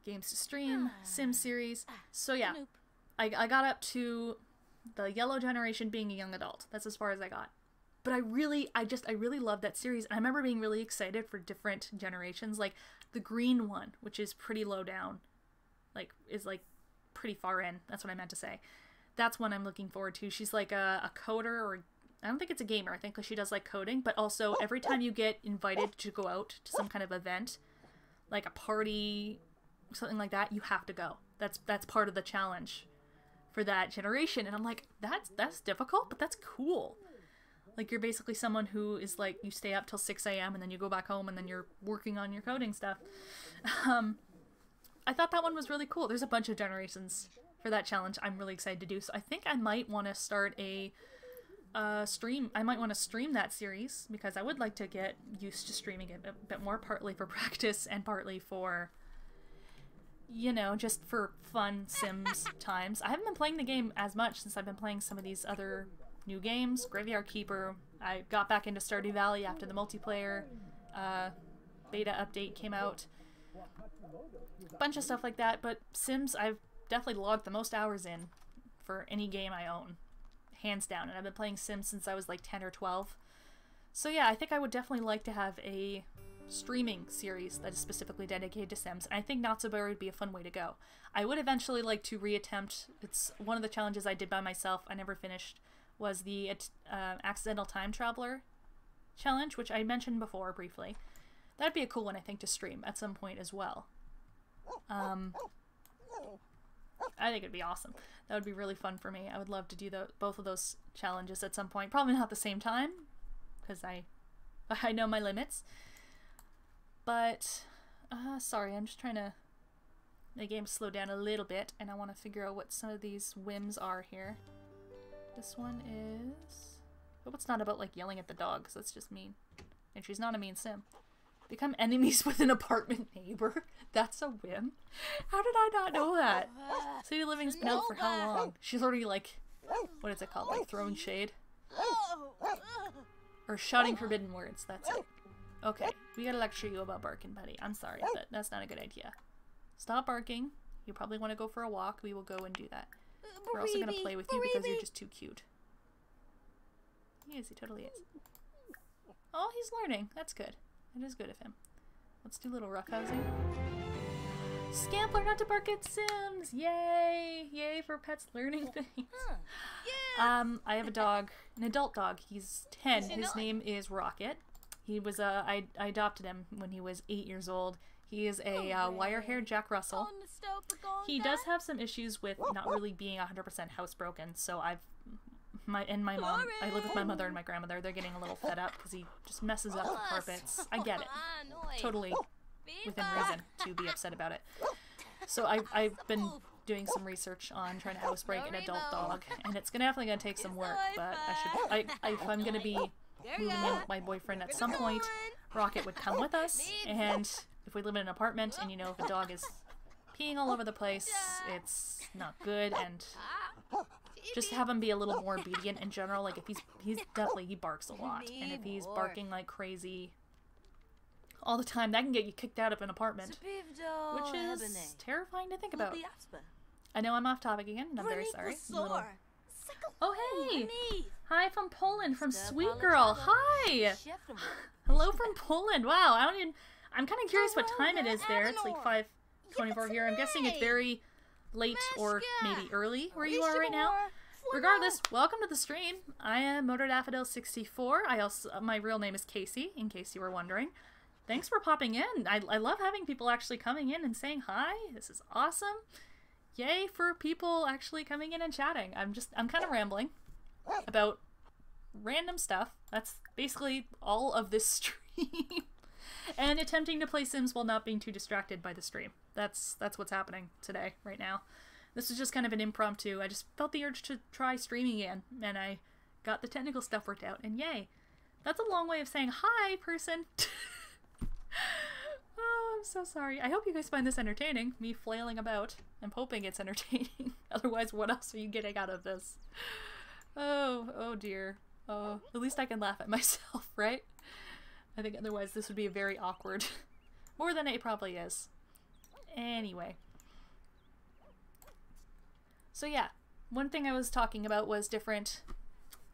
Games to stream, Sim series. So yeah, I got up to the yellow generation being a young adult. That's as far as I got. But I really love that series. And I remember being really excited for different generations. Like the green one, which is pretty low down, is pretty far in. That's what I meant to say. That's one I'm looking forward to. She's like a coder, or I don't think it's a gamer. I think she does like coding. But also every time you get invited to go out to some kind of event, like a party, something like that, you have to go. That's part of the challenge for that generation. And I'm like, that's difficult, but that's cool. Like, you're basically someone who is like, you stay up till 6 a.m. and then you go back home and then you're working on your coding stuff. I thought that one was really cool. There's a bunch of generations for that challenge I'm really excited to do. So I think I might want to start a stream. I might want to stream that series because I would like to get used to streaming it a bit more, partly for practice and partly for, you know, just for fun Sims times. I haven't been playing the game as much since I've been playing some of these other new games. Graveyard Keeper. I got back into Stardew Valley after the multiplayer beta update came out. A bunch of stuff like that, but Sims I've definitely logged the most hours in for any game I own. Hands down. And I've been playing Sims since I was like 10 or 12. So yeah, I think I would definitely like to have a streaming series that is specifically dedicated to Sims. And I think Not So Berry would be a fun way to go. I would eventually like to reattempt, it's one of the challenges I did by myself, I never finished, was the Accidental Time Traveler challenge, which I mentioned before briefly. That'd be a cool one, I think, to stream at some point as well. I think it'd be awesome. That would be really fun for me. I would love to do both of those challenges at some point. Probably not at the same time, because I know my limits. But, sorry, I'm just trying to... The game slowed down a little bit, and I want to figure out what some of these whims are here. This one is... Hope it's not about, like, yelling at the dog, because that's just mean. And she's not a mean sim. Become enemies with an apartment neighbor? That's a whim? How did I not know that? City Living's been out for how long? She's already, like... What is it called? Like, throwing shade? Or shouting forbidden words, that's it. Okay, we gotta lecture you about barking, buddy. I'm sorry, but that's not a good idea. Stop barking. You probably want to go for a walk. We will go and do that. We're also gonna play with you because you're just too cute. He is, he totally is. Oh, he's learning. That's good. That is good of him. Let's do a little roughhousing. Scamp, learn not to bark at Sims! Yay! Yay for pets learning things. I have a dog, an adult dog. He's 10. His name is Rocket. He was I adopted him when he was 8 years old. He is a wire-haired Jack Russell. He does have some issues with not really being 100% housebroken, so my mom, I live with my mother and my grandmother. They're getting a little fed up because he just messes up the carpets. I get it. Totally within reason to be upset about it. So I've been doing some research on trying to housebreak an adult dog, and it's definitely gonna take some work, but if I'm gonna be moving in with my boyfriend at some point, Rocket would come with us, and if we live in an apartment and, you know, if a dog is peeing all over the place, it's not good, and just have him be a little more obedient in general. Like, if he barks a lot, and if he's barking like crazy all the time, that can get you kicked out of an apartment, which is terrifying to think about. I know I'm off topic again, and I'm very sorry. Oh, hey! Hi from Poland, from Sweet Girl. Hi! Hello from Poland. Wow, I'm kind of curious what time it is there. It's like 5:24 here. I'm guessing it's very late or maybe early where you are right now. Regardless, welcome to the stream. I am Motor Daffodil 64. My real name is Casey, in case you were wondering. thanks for popping in. I love having people actually coming in and saying hi. This is awesome. Yay for people actually coming in and chatting. I'm kind of rambling about random stuff. That's basically all of this stream. And attempting to play Sims while not being too distracted by the stream. That's what's happening today, right now. This was just kind of an impromptu. I just felt the urge to try streaming again, and I got the technical stuff worked out, and yay. That's a long way of saying hi, person. Oh, I'm so sorry. I hope you guys find this entertaining, me flailing about. I'm hoping it's entertaining. Otherwise, what else are you getting out of this? Oh dear. Oh, at least I can laugh at myself, right? I think otherwise this would be very awkward. More than it probably is. Anyway. So yeah, one thing I was talking about was different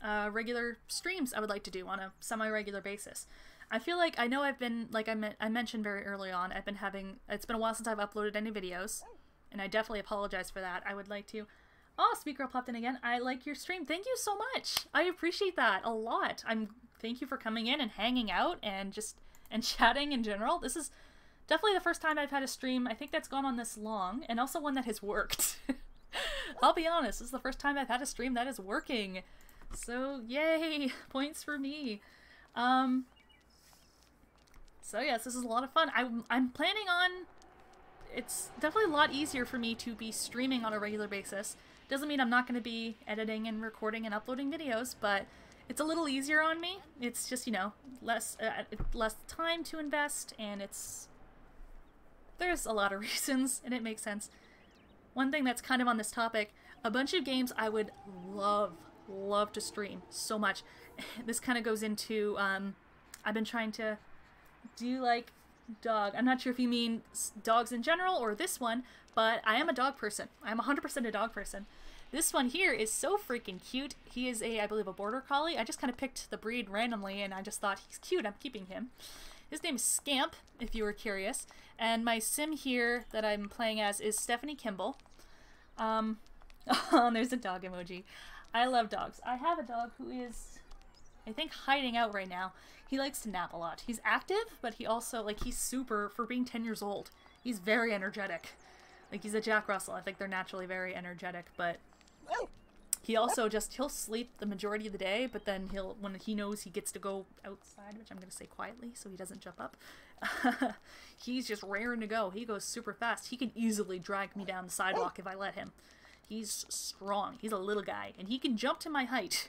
regular streams I would like to do on a semi-regular basis. I feel like, I know I've been, like I mentioned very early on, I've been having, it's been a while since I've uploaded any videos, and I definitely apologize for that. I would like to, oh, Speak Girl popped in again. I like your stream. Thank you so much. I appreciate that a lot. Thank you for coming in and hanging out and chatting in general. This is definitely the first time I've had a stream, I think, that's gone on this long, and also one that has worked. I'll be honest, this is the first time I've had a stream that is working. So, yay! Points for me. So yes, this is a lot of fun. I'm planning on... It's definitely a lot easier for me to be streaming on a regular basis. Doesn't mean I'm not going to be editing and recording and uploading videos, but it's a little easier on me. It's just, you know, less time to invest, and there's a lot of reasons, and it makes sense. One thing that's kind of on this topic, a bunch of games I would love to stream so much. This kind of goes into, I've been trying to do, like, dog. I'm not sure if you mean dogs in general or this one, but I am a dog person. I'm 100% a dog person. This one here is so freaking cute. He is I believe, a border collie. I just kind of picked the breed randomly, and I just thought, he's cute, I'm keeping him. His name is Scamp, if you were curious. And my sim here that I'm playing as is Stephanie Kimball. Oh, there's a dog emoji. I love dogs. I have a dog who is, I think, hiding out right now. He likes to nap a lot. He's active, but he also, like, he's super, for being 10 years old, he's very energetic. Like, he's a Jack Russell. I think they're naturally very energetic, but he also he'll sleep the majority of the day, but then when he knows he gets to go outside, which I'm going to say quietly so he doesn't jump up, he's just raring to go. He goes super fast. He can easily drag me down the sidewalk if I let him. He's strong. He's a little guy, and he can jump to my height.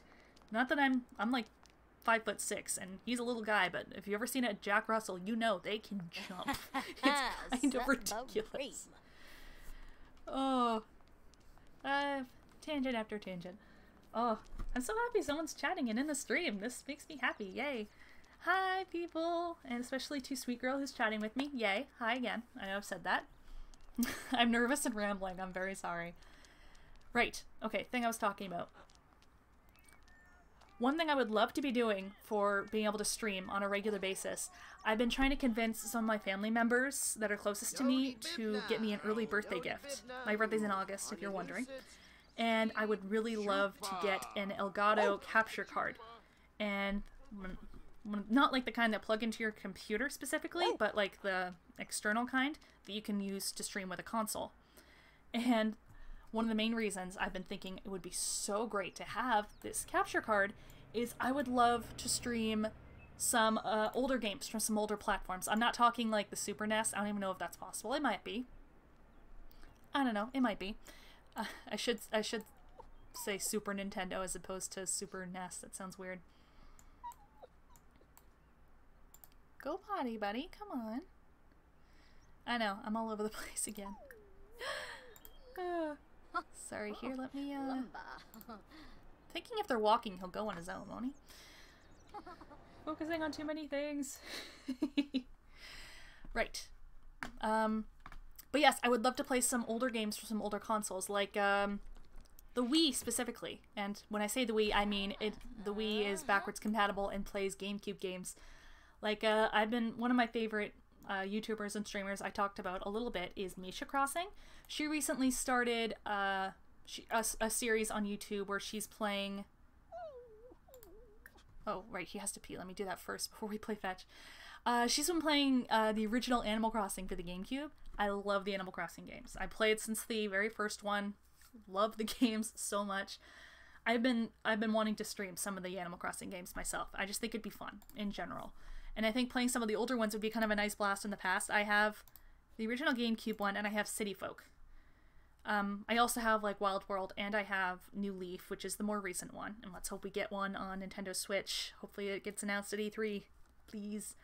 Not that I'm like 5'6", and he's a little guy, but if you've ever seen a Jack Russell, you know they can jump. It's kind of ridiculous. Oh, tangent after tangent. Oh, I'm so happy someone's chatting and in the stream. This makes me happy. Yay. Hi, people. And especially to Sweet Girl who's chatting with me. Yay. Hi again. I know I've said that. I'm nervous and rambling. I'm very sorry. Right. Okay, thing I was talking about. One thing I would love to be doing for being able to stream on a regular basis, I've been trying to convince some of my family members that are closest to me to get me an early birthday gift. My birthday's in August, if you're wondering. And I would really love to get an Elgato capture card. And not like the kind that plug into your computer specifically, but like the external kind that you can use to stream with a console. And one of the main reasons I've been thinking it would be so great to have this capture card is I would love to stream some older games from some older platforms. I'm not talking like the Super NES. I don't even know if that's possible. It might be. I don't know. It might be. I should say Super Nintendo as opposed to Super NES. That sounds weird. Go potty, buddy. Come on. I know. I'm all over the place again. Sorry, here, let me, thinking if they're walking, he'll go on his own, won't he? Focusing on too many things. Right. But yes, I would love to play some older games for some older consoles, like, the Wii specifically. And when I say the Wii, I mean the Wii is backwards compatible and plays GameCube games. Like, one of my favorite YouTubers and streamers I talked about a little bit is Misha Crossing. She recently started a series on YouTube where she's playing... Oh, right, he has to pee. Let me do that first before we play fetch. She's been playing the original Animal Crossing for the GameCube. I love the Animal Crossing games. I played since the very first one. Love the games so much. I've been wanting to stream some of the Animal Crossing games myself. I just think it'd be fun in general. And I think playing some of the older ones would be kind of a nice blast in the past. I have the original GameCube one, and I have City Folk. I also have like Wild World, and I have New Leaf, which is the more recent one. And let's hope we get one on Nintendo Switch. Hopefully it gets announced at E3, please.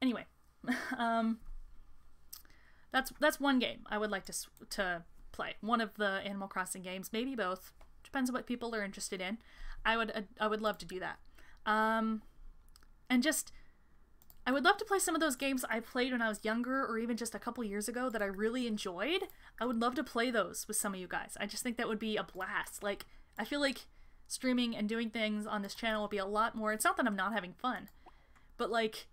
Anyway, that's one game I would like to play. One of the Animal Crossing games, maybe both. Depends on what people are interested in. I would love to do that. And just, I would love to play some of those games I played when I was younger, or even just a couple years ago that I really enjoyed. I would love to play those with some of you guys. I just think that would be a blast. Like, I feel like streaming and doing things on this channel will be a lot more, it's not that I'm not having fun, but like,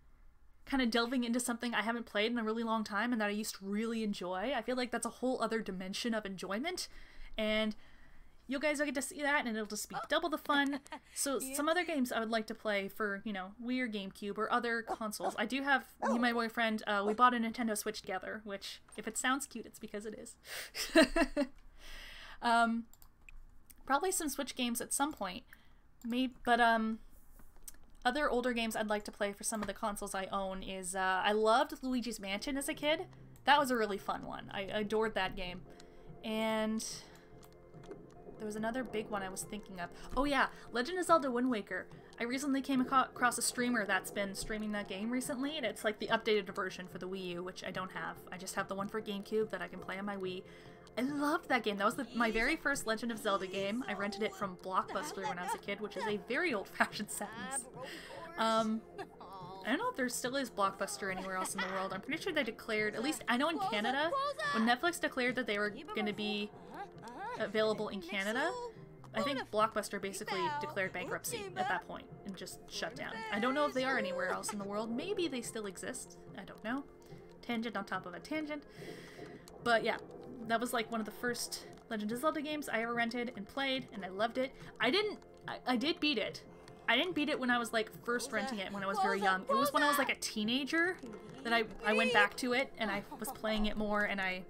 kind of delving into something I haven't played in a really long time and that I used to really enjoy. I feel like that's a whole other dimension of enjoyment, and you guys will get to see that, and it'll just be double the fun. So some other games I would like to play for, you know, Wii or GameCube or other consoles. I do have, me and my boyfriend, we bought a Nintendo Switch together, which, if it sounds cute, it's because it is. Probably some Switch games at some point. Maybe, but, other older games I'd like to play for some of the consoles I own is, I loved Luigi's Mansion as a kid. That was a really fun one. I adored that game. And there was another big one I was thinking of. Oh yeah, Legend of Zelda Wind Waker. I recently came across a streamer that's been streaming that game recently, and it's like the updated version for the Wii U, which I don't have. I just have the one for GameCube that I can play on my Wii. I loved that game. That was my very first Legend of Zelda game. I rented it from Blockbuster when I was a kid, which is a very old-fashioned sentence. I don't know if there still is Blockbuster anywhere else in the world. I'm pretty sure they declared, at least I know in Canada, when Netflix declared that they were going to be available in Canada, I think Blockbuster basically declared bankruptcy at that point and just shut down. I don't know if they are anywhere else in the world. Maybe they still exist. I don't know. Tangent on top of a tangent. But yeah, that was like one of the first Legend of Zelda games I ever rented and played, and I loved it. I did beat it. I didn't beat it when I was like first renting it when I was very young. It was when I was like a teenager that I went back to it and I was playing it more, and I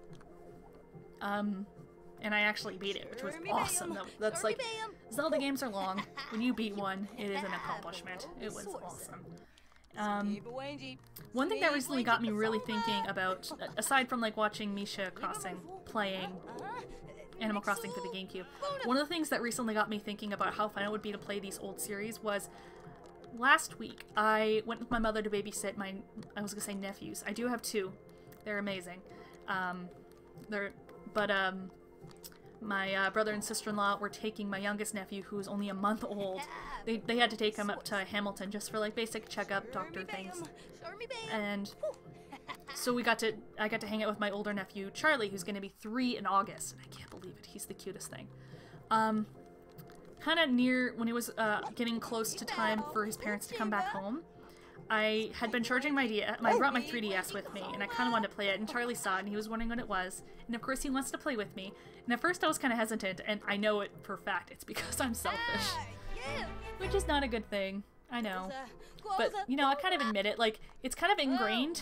actually beat it, which was awesome. That's like, Zelda games are long. When you beat one, it is an accomplishment. It was awesome. One thing that recently got me really thinking about, aside from like watching Misha Crossing playing Animal Crossing for the GameCube, one of the things that recently got me thinking about how fun it would be to play these old series was last week I went with my mother to babysit my, I was gonna say nephews. I do have two. They're amazing. My brother and sister-in-law were taking my youngest nephew, who's only a month old. They had to take him up to Hamilton just for like basic checkup, doctor things. And so I got to hang out with my older nephew, Charlie, who's going to be 3 in August. And I can't believe it. He's the cutest thing. Kind of near, when it was getting close to time for his parents to come back home, I had been charging my I brought my 3DS with me, and I kind of wanted to play it, and Charlie saw it, and he was wondering what it was, and of course he wants to play with me, and at first I was kind of hesitant, and I know it for a fact, it's because I'm selfish, which is not a good thing, I know, but, you know, I kind of admit it, like, it's kind of ingrained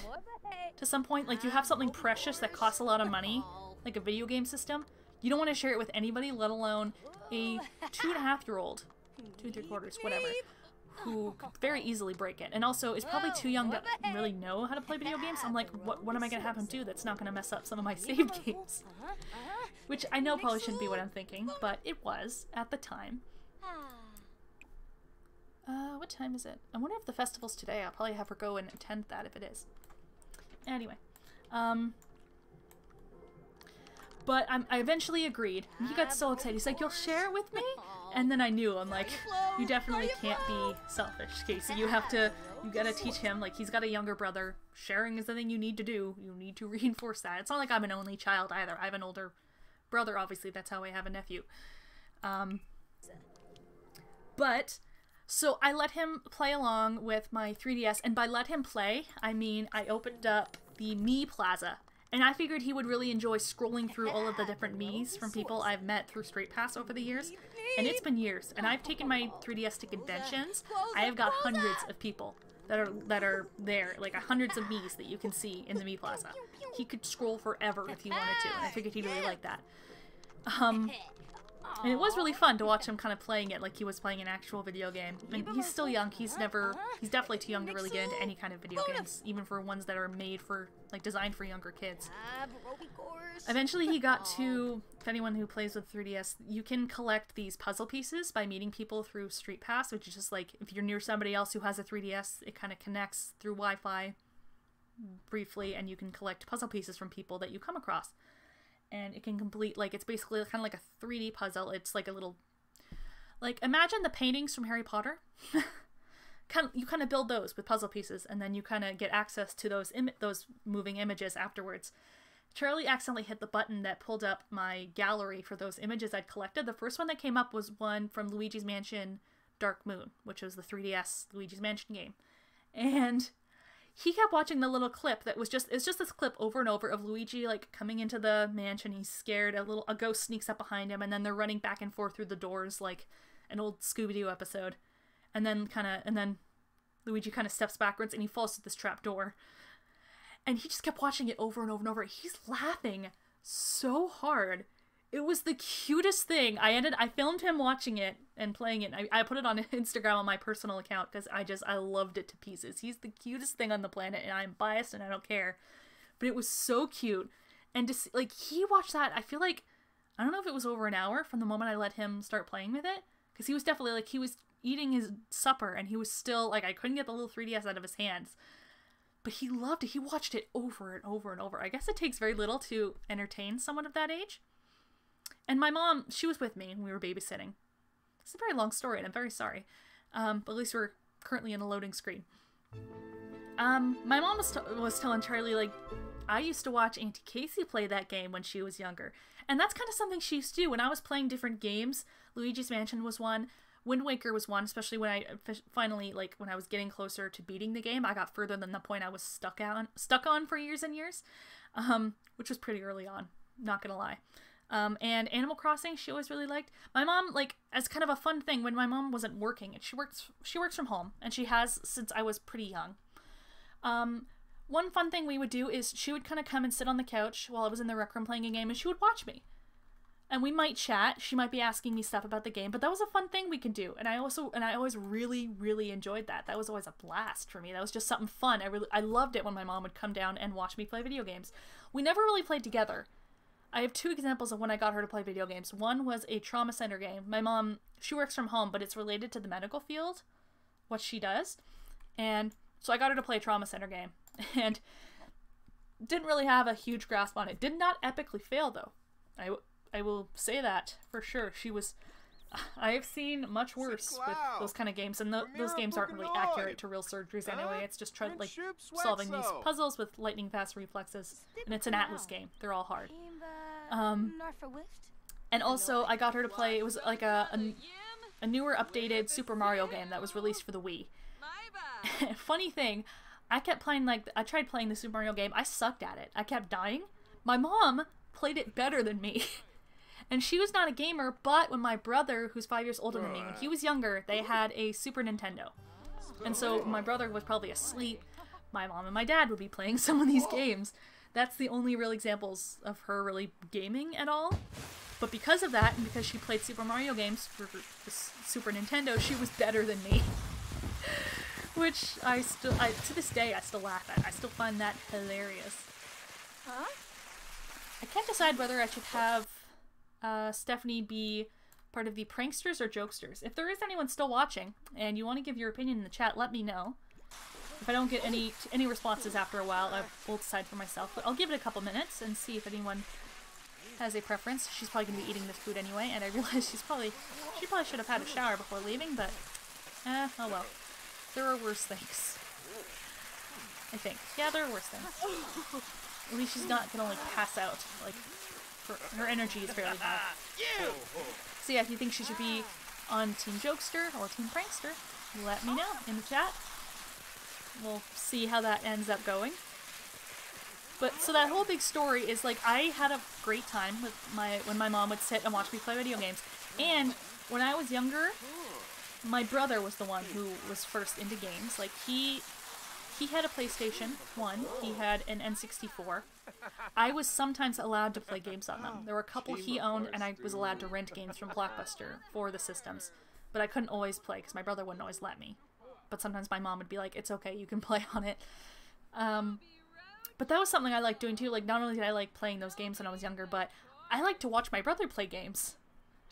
to some point, like, you have something precious that costs a lot of money, like a video game system, you don't want to share it with anybody, let alone a 2.5-year-old, 2 3/4, whatever, who could very easily break it, and also is probably too young to really know how to play video games. I'm like, what am I gonna have him do that's not gonna mess up some of my saved games? Which I know probably shouldn't be what I'm thinking, but it was at the time. What time is it? I wonder if the festival's today. I'll probably have her go and attend that if it is. Anyway, but I eventually agreed. And he got so excited. He's like, "You'll share it with me?" And then I knew, I'm like, you definitely can't be selfish, Casey. You gotta teach him, like, he's got a younger brother. Sharing is the thing you need to do. You need to reinforce that. It's not like I'm an only child either. I have an older brother, obviously. That's how I have a nephew. But, so I let him play along with my 3DS, and by let him play, I mean I opened up the Mii Plaza. And I figured he would really enjoy scrolling through all of the different Miis from people I've met through Straight Pass over the years. And it's been years. And I've taken my 3DS to conventions. I have got hundreds of people that are there, like hundreds of Miis that you can see in the Mii Plaza. He could scroll forever if he wanted to, and I figured he'd really like that. And it was really fun to watch him kind of playing it like he was playing an actual video game. And he's still young. He's definitely too young to really get into any kind of video games, even for ones that are made for, like, designed for younger kids. Eventually he got to, if anyone who plays with 3DS, you can collect these puzzle pieces by meeting people through Street Pass, which is just like, if you're near somebody else who has a 3DS, it kind of connects through Wi-Fi briefly, and you can collect puzzle pieces from people that you come across. And it can complete, like, it's basically kind of like a 3D puzzle. It's like a little, like, imagine the paintings from Harry Potter. You kind of build those with puzzle pieces, and then you kind of get access to those moving images afterwards. Charlie accidentally hit the button that pulled up my gallery for those images I'd collected. The first one that came up was one from Luigi's Mansion Dark Moon, which was the 3DS Luigi's Mansion game. And he kept watching the little clip that was it's just this clip over and over of Luigi, like, coming into the mansion. He's scared. A ghost sneaks up behind him, and then they're running back and forth through the doors like an old Scooby-Doo episode. And then Luigi kind of steps backwards and he falls through this trap door. And he just kept watching it over and over and over. He's laughing so hard. It was the cutest thing. I filmed him watching it and playing it. I put it on Instagram on my personal account because I loved it to pieces. He's the cutest thing on the planet, and I'm biased and I don't care. But it was so cute. And to see, like, he watched that, I feel like, I don't know if it was over an hour from the moment I let him start playing with it. Because he was definitely, like, he was eating his supper and he was still, like, I couldn't get the little 3DS out of his hands. But he loved it. He watched it over and over and over. I guess it takes very little to entertain someone of that age. And my mom, she was with me and we were babysitting. It's a very long story and I'm very sorry. But at least we're currently in a loading screen. My mom was telling Charlie, like, I used to watch Auntie Casey play that game when she was younger. And that's kind of something she used to do. When I was playing different games, Luigi's Mansion was one. Wind Waker was one, especially when I finally, like, when I was getting closer to beating the game. I got further than the point I was stuck on for years and years. Which was pretty early on, not gonna lie. And Animal Crossing, she always really liked. My mom, like, as kind of a fun thing, when my mom wasn't working, and she works from home, and she has since I was pretty young. One fun thing we would do is she would kind of come and sit on the couch while I was in the rec room playing a game, and she would watch me. And we might chat. She might be asking me stuff about the game, but that was a fun thing we could do. And I always really, really enjoyed that. That was always a blast for me. That was just something fun. I loved it when my mom would come down and watch me play video games. We never really played together. I have two examples of when I got her to play video games. One was a trauma center game. My mom, she works from home, but it's related to the medical field, what she does. And so I got her to play a trauma center game. And didn't really have a huge grasp on it. Did not epically fail, though. I will say that for sure. I have seen much worse with those kind of games, and those games aren't really accurate to real surgeries anyway. It's just solving these puzzles with lightning fast reflexes, and it's an Atlas game. They're all hard. And also, I got her to play, it was like a newer updated Super Mario game that was released for the Wii. Funny thing, I tried playing the Super Mario game. I sucked at it. I kept dying. My mom played it better than me. And she was not a gamer, but when my brother, who's 5 years older than me, when he was younger, they had a Super Nintendo. And so my brother was probably asleep. My mom and my dad would be playing some of these games. That's the only real examples of her really gaming at all. But because of that, and because she played Super Mario games for the Super Nintendo, she was better than me. Which to this day, I still laugh at. I still find that hilarious. Huh? I can't decide whether I should have Stephanie be part of the pranksters or jokesters. If there is anyone still watching and you want to give your opinion in the chat, let me know. If I don't get any responses after a while, I will decide for myself. But I'll give it a couple minutes and see if anyone has a preference. She's probably going to be eating this food anyway, and I realize she probably should have had a shower before leaving, but oh well. There are worse things. I think. Yeah, there are worse things. At least she's not gonna, like, pass out. Like, her energy is fairly high. So yeah, if you think she should be on Team Jokester or Team Prankster, let me know in the chat. We'll see how that ends up going. But, so that whole big story is, like, I had a great time with when my mom would sit and watch me play video games. And when I was younger, my brother was the one who was first into games. Like, he he had a PlayStation 1, he had an N64. I was sometimes allowed to play games on them. There were a couple he owned, and I was allowed to rent games from Blockbuster for the systems. But I couldn't always play, because my brother wouldn't always let me. But sometimes my mom would be like, it's okay, you can play on it. But that was something I liked doing too. Like, not only did I like playing those games when I was younger, but I like to watch my brother play games.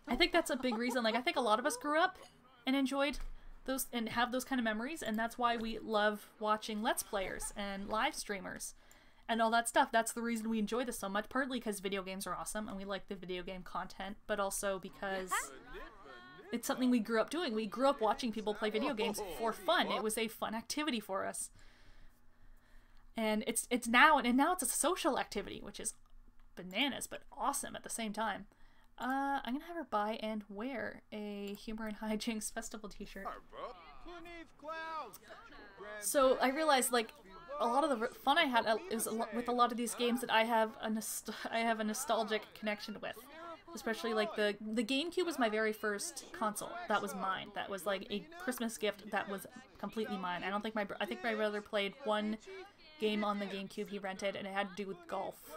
I think that's a big reason. Like, I think a lot of us grew up and enjoyed those and have those kind of memories, and that's why we love watching Let's Players and live streamers and all that stuff. That's the reason we enjoy this so much, partly because video games are awesome and we like the video game content, but also because it's something we grew up doing. We grew up watching people play video games for fun. It was a fun activity for us. And it's now it's a social activity, which is bananas, but awesome at the same time. I'm gonna have her buy and wear a Humor and Hijinks Festival t-shirt. So I realized, like, a lot of the fun I had is with a lot of these games that I have a nostalgic connection with. Especially, like, the GameCube was my very first console. That was mine. That was, like, a Christmas gift that was completely mine. I think my brother played one game on the GameCube he rented, and it had to do with golf.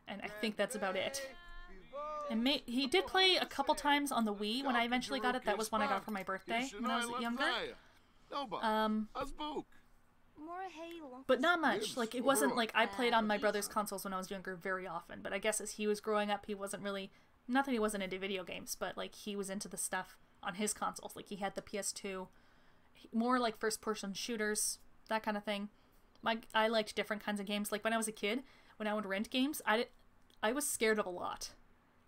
And I think that's about it. And he did play a couple times on the Wii when I eventually got it. That was one I got for my birthday when I was younger. But not much. Like, it wasn't like I played on my brother's consoles when I was younger very often. But I guess as he was growing up, he wasn't really... Not that he wasn't into video games, but, like, he was into the stuff on his consoles. Like, he had the PS2. More like first-person shooters, that kind of thing. I liked different kinds of games. Like, when I was a kid, when I would rent games, I was scared of a lot.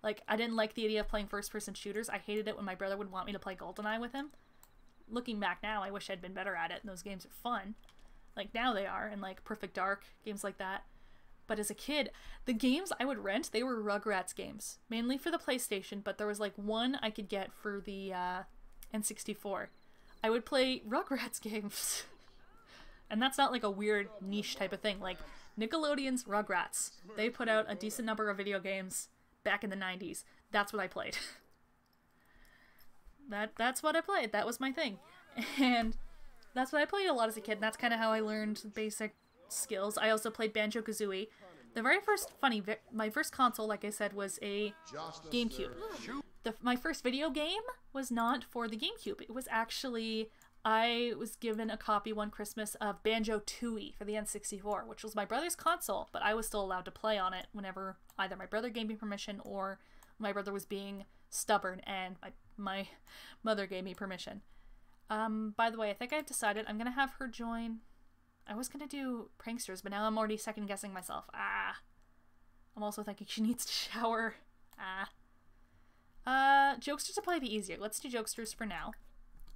Like, I didn't like the idea of playing first-person shooters. I hated it when my brother would want me to play GoldenEye with him. Looking back now, I wish I'd been better at it, and those games are fun. Like, now they are, and, like, Perfect Dark, games like that. But as a kid, the games I would rent, they were Rugrats games. Mainly for the PlayStation, but there was, like, one I could get for the N64. I would play Rugrats games. And that's not, like, a weird niche type of thing. Like, Nickelodeon's Rugrats. They put out a decent number of video games back in the 90s. That's what I played. That's what I played. That was my thing. And that's what I played a lot as a kid, and that's kind of how I learned basic skills. I also played Banjo-Kazooie. The very first, my first console, like I said, was a GameCube. My first video game was not for the GameCube. It was actually, I was given a copy one Christmas of Banjo-Tooie for the N64, which was my brother's console, but I was still allowed to play on it whenever either my brother gave me permission or my brother was being stubborn and my mother gave me permission. By the way, I think I've decided I'm gonna have her join. I was gonna do Pranksters, but now I'm already second guessing myself. I'm also thinking she needs to shower. Jokesters will probably be easier. Let's do Jokesters for now.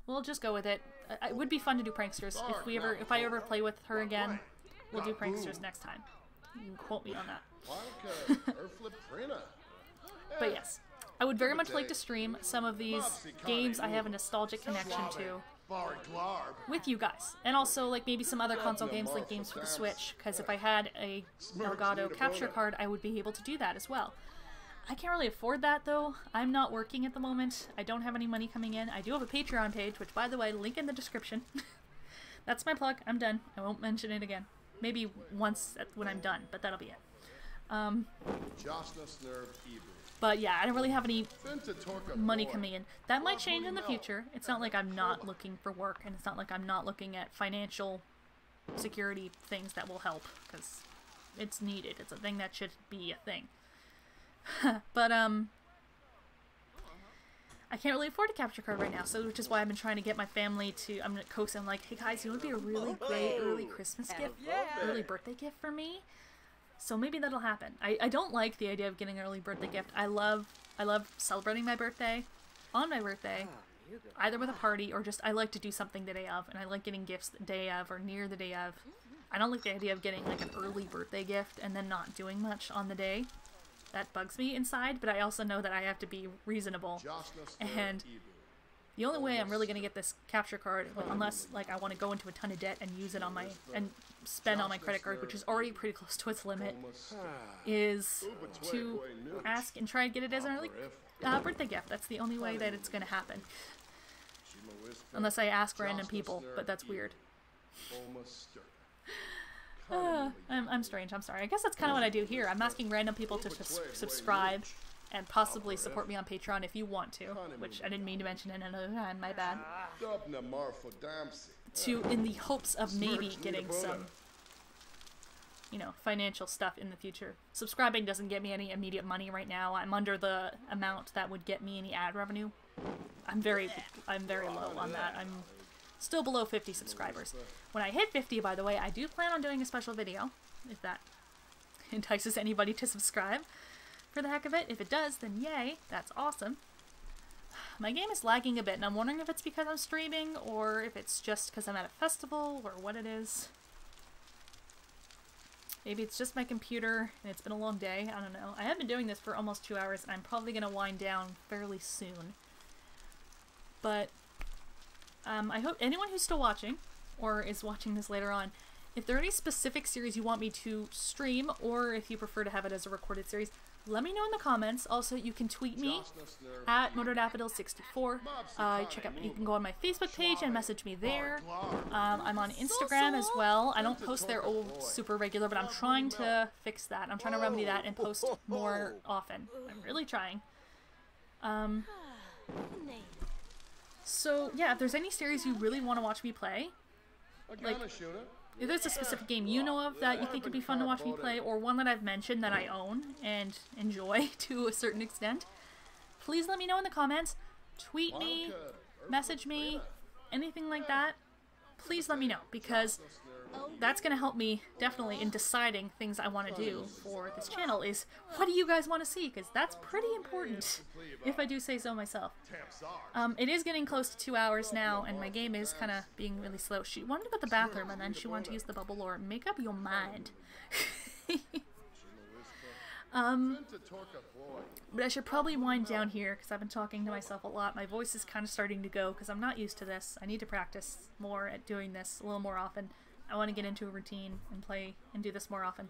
We'll just go with it. It would be fun to do Pranksters. If I ever play with her again, we'll do Pranksters next time. You can quote me on that. But yes, I would very much like to stream some of these games I have a nostalgic connection to with you guys. And also, like, maybe some other console games, like games for the Switch, because if I had a Elgato capture card, I would be able to do that as well. I can't really afford that, though. I'm not working at the moment. I don't have any money coming in. I do have a Patreon page, which, by the way, link in the description. That's my plug. I'm done. I won't mention it again. Maybe once when I'm done, but that'll be it. But yeah, I don't really have any money coming in. That might change in the future. It's not like I'm not looking for work, and it's not like I'm not looking at financial security things that will help, because it's needed. It's a thing that should be a thing. But, I can't really afford a capture card right now, so which is why I've been trying to get my family to, I'm gonna coax them like, hey guys, you know what would be a really great early Christmas gift? Early birthday gift for me? So maybe that'll happen. I don't like the idea of getting an early birthday gift. I love celebrating my birthday, on my birthday, either with a party or just I like to do something the day of, and I like getting gifts the day of or near the day of. I don't like the idea of getting like an early birthday gift and then not doing much on the day. That bugs me inside, but I also know that I have to be reasonable. And the only way I'm really going to get this capture card, unless like I want to go into a ton of debt and use it on my, and spend on my credit card, which is already pretty close to its limit, is to ask and try and get it as an early birthday gift. That's the only way that it's going to happen. Unless I ask random people, but that's weird. I'm strange. I'm sorry. I guess that's kind of what I do here. I'm asking random people to subscribe and possibly support me on Patreon if you want to, which I didn't mean to mention in another time. My bad. In the hopes of maybe getting some, you know, financial stuff in the future. Subscribing doesn't get me any immediate money right now. I'm under the amount that would get me any ad revenue. I'm very low on that. I'm still below 50 subscribers. When I hit 50, by the way, I do plan on doing a special video, if that entices anybody to subscribe for the heck of it. If it does, then yay, that's awesome. My game is lagging a bit, and I'm wondering if it's because I'm streaming, or if it's just because I'm at a festival, or what it is. Maybe it's just my computer, and it's been a long day, I don't know. I have been doing this for almost 2 hours, and I'm probably going to wind down fairly soon. But I hope anyone who's still watching, or is watching this later on, if there are any specific series you want me to stream, or if you prefer to have it as a recorded series, let me know in the comments. Also, you can tweet me at MotorDaffodil64. You can go on my Facebook page and message me there. I'm on Instagram as well. I don't post there super regular, but I'm trying to fix that. I'm trying to remedy that and post more often. I'm really trying. So yeah, if there's any series you really want to watch me play, like if there's a specific game you know of that you think would be fun to watch me play, or one that I've mentioned that I own and enjoy to a certain extent, please let me know in the comments. Tweet me, message me, anything like that. Please let me know, because that's going to help me definitely in deciding things I want to do for this channel. Is what do you guys want to see? Because that's pretty important, if I do say so myself. It is getting close to 2 hours now, and my game is kind of being really slow. She wanted to go to the bathroom, and then she wanted to use the bubble lore. Make up your mind. But I should probably wind down here, because I've been talking to myself a lot. My voice is kind of starting to go, because I'm not used to this. I need to practice more at doing this a little more often. I want to get into a routine and play and do this more often.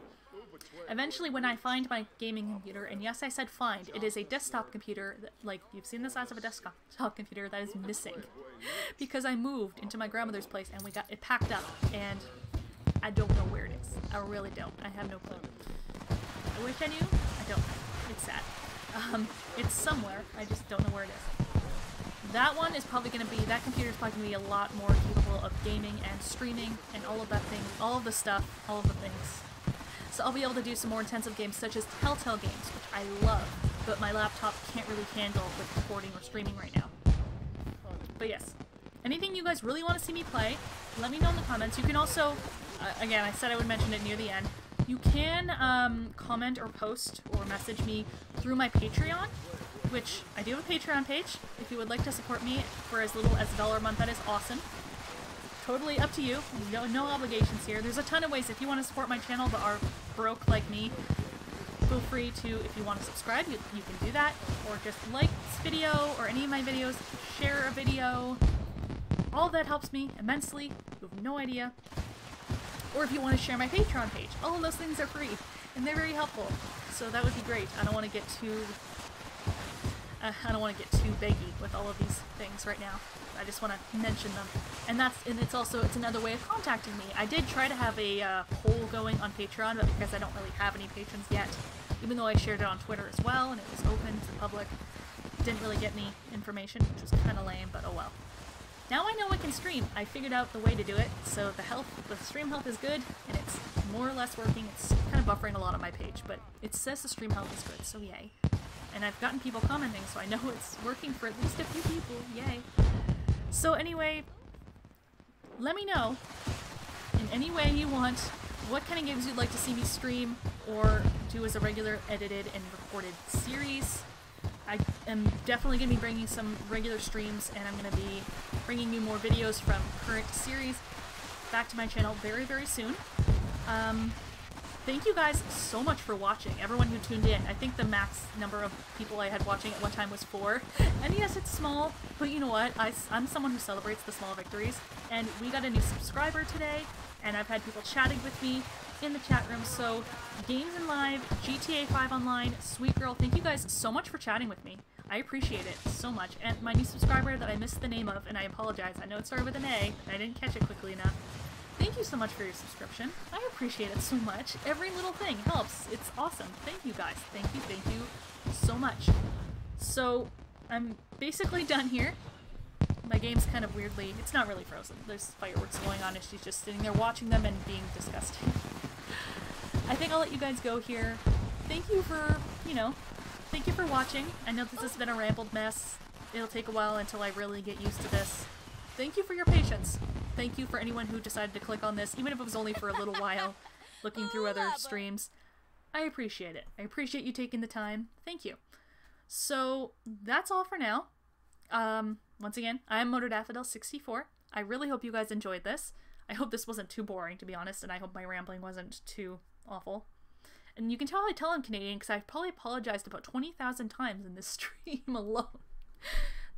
Eventually, when I find my gaming computer, and yes, I said find, it is a desktop computer, that, like, you've seen the size of a desktop computer that is missing. Because I moved into my grandmother's place, and we got it packed up, and I don't know where it is. I really don't. I have no clue. I wish I knew. I don't know. It's sad. It's somewhere. I just don't know where it is. That one is probably going to be, that computer is probably going to be a lot more capable of gaming and streaming and all of that thing, all of the stuff, all of the things. So I'll be able to do some more intensive games such as Telltale games, which I love, but my laptop can't really handle with recording or streaming right now. But yes, anything you guys really want to see me play, let me know in the comments. You can also, again, I said I would mention it near the end, you can comment or post or message me through my Patreon, which I do have a Patreon page. If you would like to support me for as little as $1 a month, that is awesome. Totally up to you. No obligations here. There's a ton of ways if you want to support my channel but are broke like me. Feel free to, if you want to subscribe, you can do that. Or just like this video or any of my videos, share a video. All of that helps me immensely. You have no idea. Or if you want to share my Patreon page. All of those things are free and they're very helpful. So that would be great. I don't want to get too beggy with all of these things right now. I just want to mention them. And it's another way of contacting me. I did try to have a poll going on Patreon, but because I don't really have any patrons yet, even though I shared it on Twitter as well, and it was open to the public, didn't really get any information, which was kind of lame, but oh well. Now I know I can stream. I figured out the way to do it, so the stream health is good, and it's more or less working. It's kind of buffering a lot on my page, but it says the stream health is good, so yay. And I've gotten people commenting, so I know it's working for at least a few people. Yay. So anyway, let me know in any way you want what kind of games you'd like to see me stream or do as a regular edited and recorded series. I am definitely going to be bringing some regular streams, and I'm going to be bringing you more videos from current series back to my channel very, very soon. Thank you guys so much for watching, everyone who tuned in. I think the max number of people I had watching at one time was 4. And yes, it's small, but you know what? I'm someone who celebrates the small victories. And we got a new subscriber today, and I've had people chatting with me in the chat room. So, Games in Live, GTA 5 Online, Sweet Girl, thank you guys so much for chatting with me. I appreciate it so much. And my new subscriber that I missed the name of, and I apologize. I know it started with an A, and I didn't catch it quickly enough. thank you so much for your subscription. I appreciate it so much. Every little thing helps. It's awesome. Thank you guys. Thank you so much. So, I'm basically done here. My game's kind of weirdly, it's not really frozen. There's fireworks going on and she's just sitting there watching them and being disgusting. I think I'll let you guys go here. Thank you for, thank you for watching. I know this has been a rambled mess. It'll take a while until I really get used to this. Thank you for your patience. Thank you for anyone who decided to click on this, even if it was only for a little while, looking through other streams. I appreciate it. I appreciate you taking the time. Thank you. So, that's all for now. Once again, I'm MotorDaffodil64. I really hope you guys enjoyed this. I hope this wasn't too boring, to be honest, and I hope my rambling wasn't too awful. And you can tell I'm Canadian because I've probably apologized about 20,000 times in this stream alone.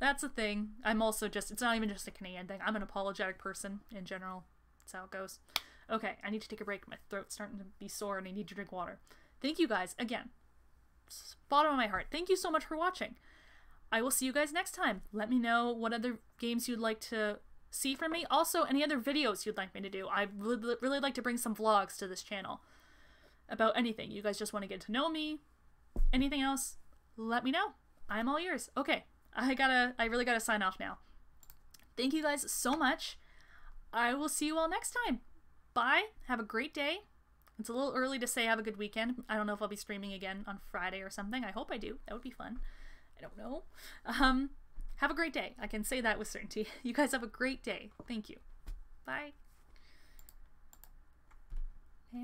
That's a thing. I'm also it's not even just a Canadian thing. I'm an apologetic person in general. That's how it goes. Okay, I need to take a break. My throat's starting to be sore and I need to drink water. Thank you guys, again. Bottom of my heart. Thank you so much for watching. I will see you guys next time. Let me know what other games you'd like to see from me. Also, any other videos you'd like me to do. I'd really like to bring some vlogs to this channel about anything. You guys just want to get to know me. Anything else? Let me know. I'm all ears. Okay, I really gotta sign off now. Thank you guys so much. I will see you all next time. Bye. Have a great day. It's a little early to say have a good weekend. I don't know if I'll be streaming again on Friday or something. I hope I do. That would be fun. I don't know. Have a great day. I can say that with certainty. You guys have a great day. Thank you. Bye.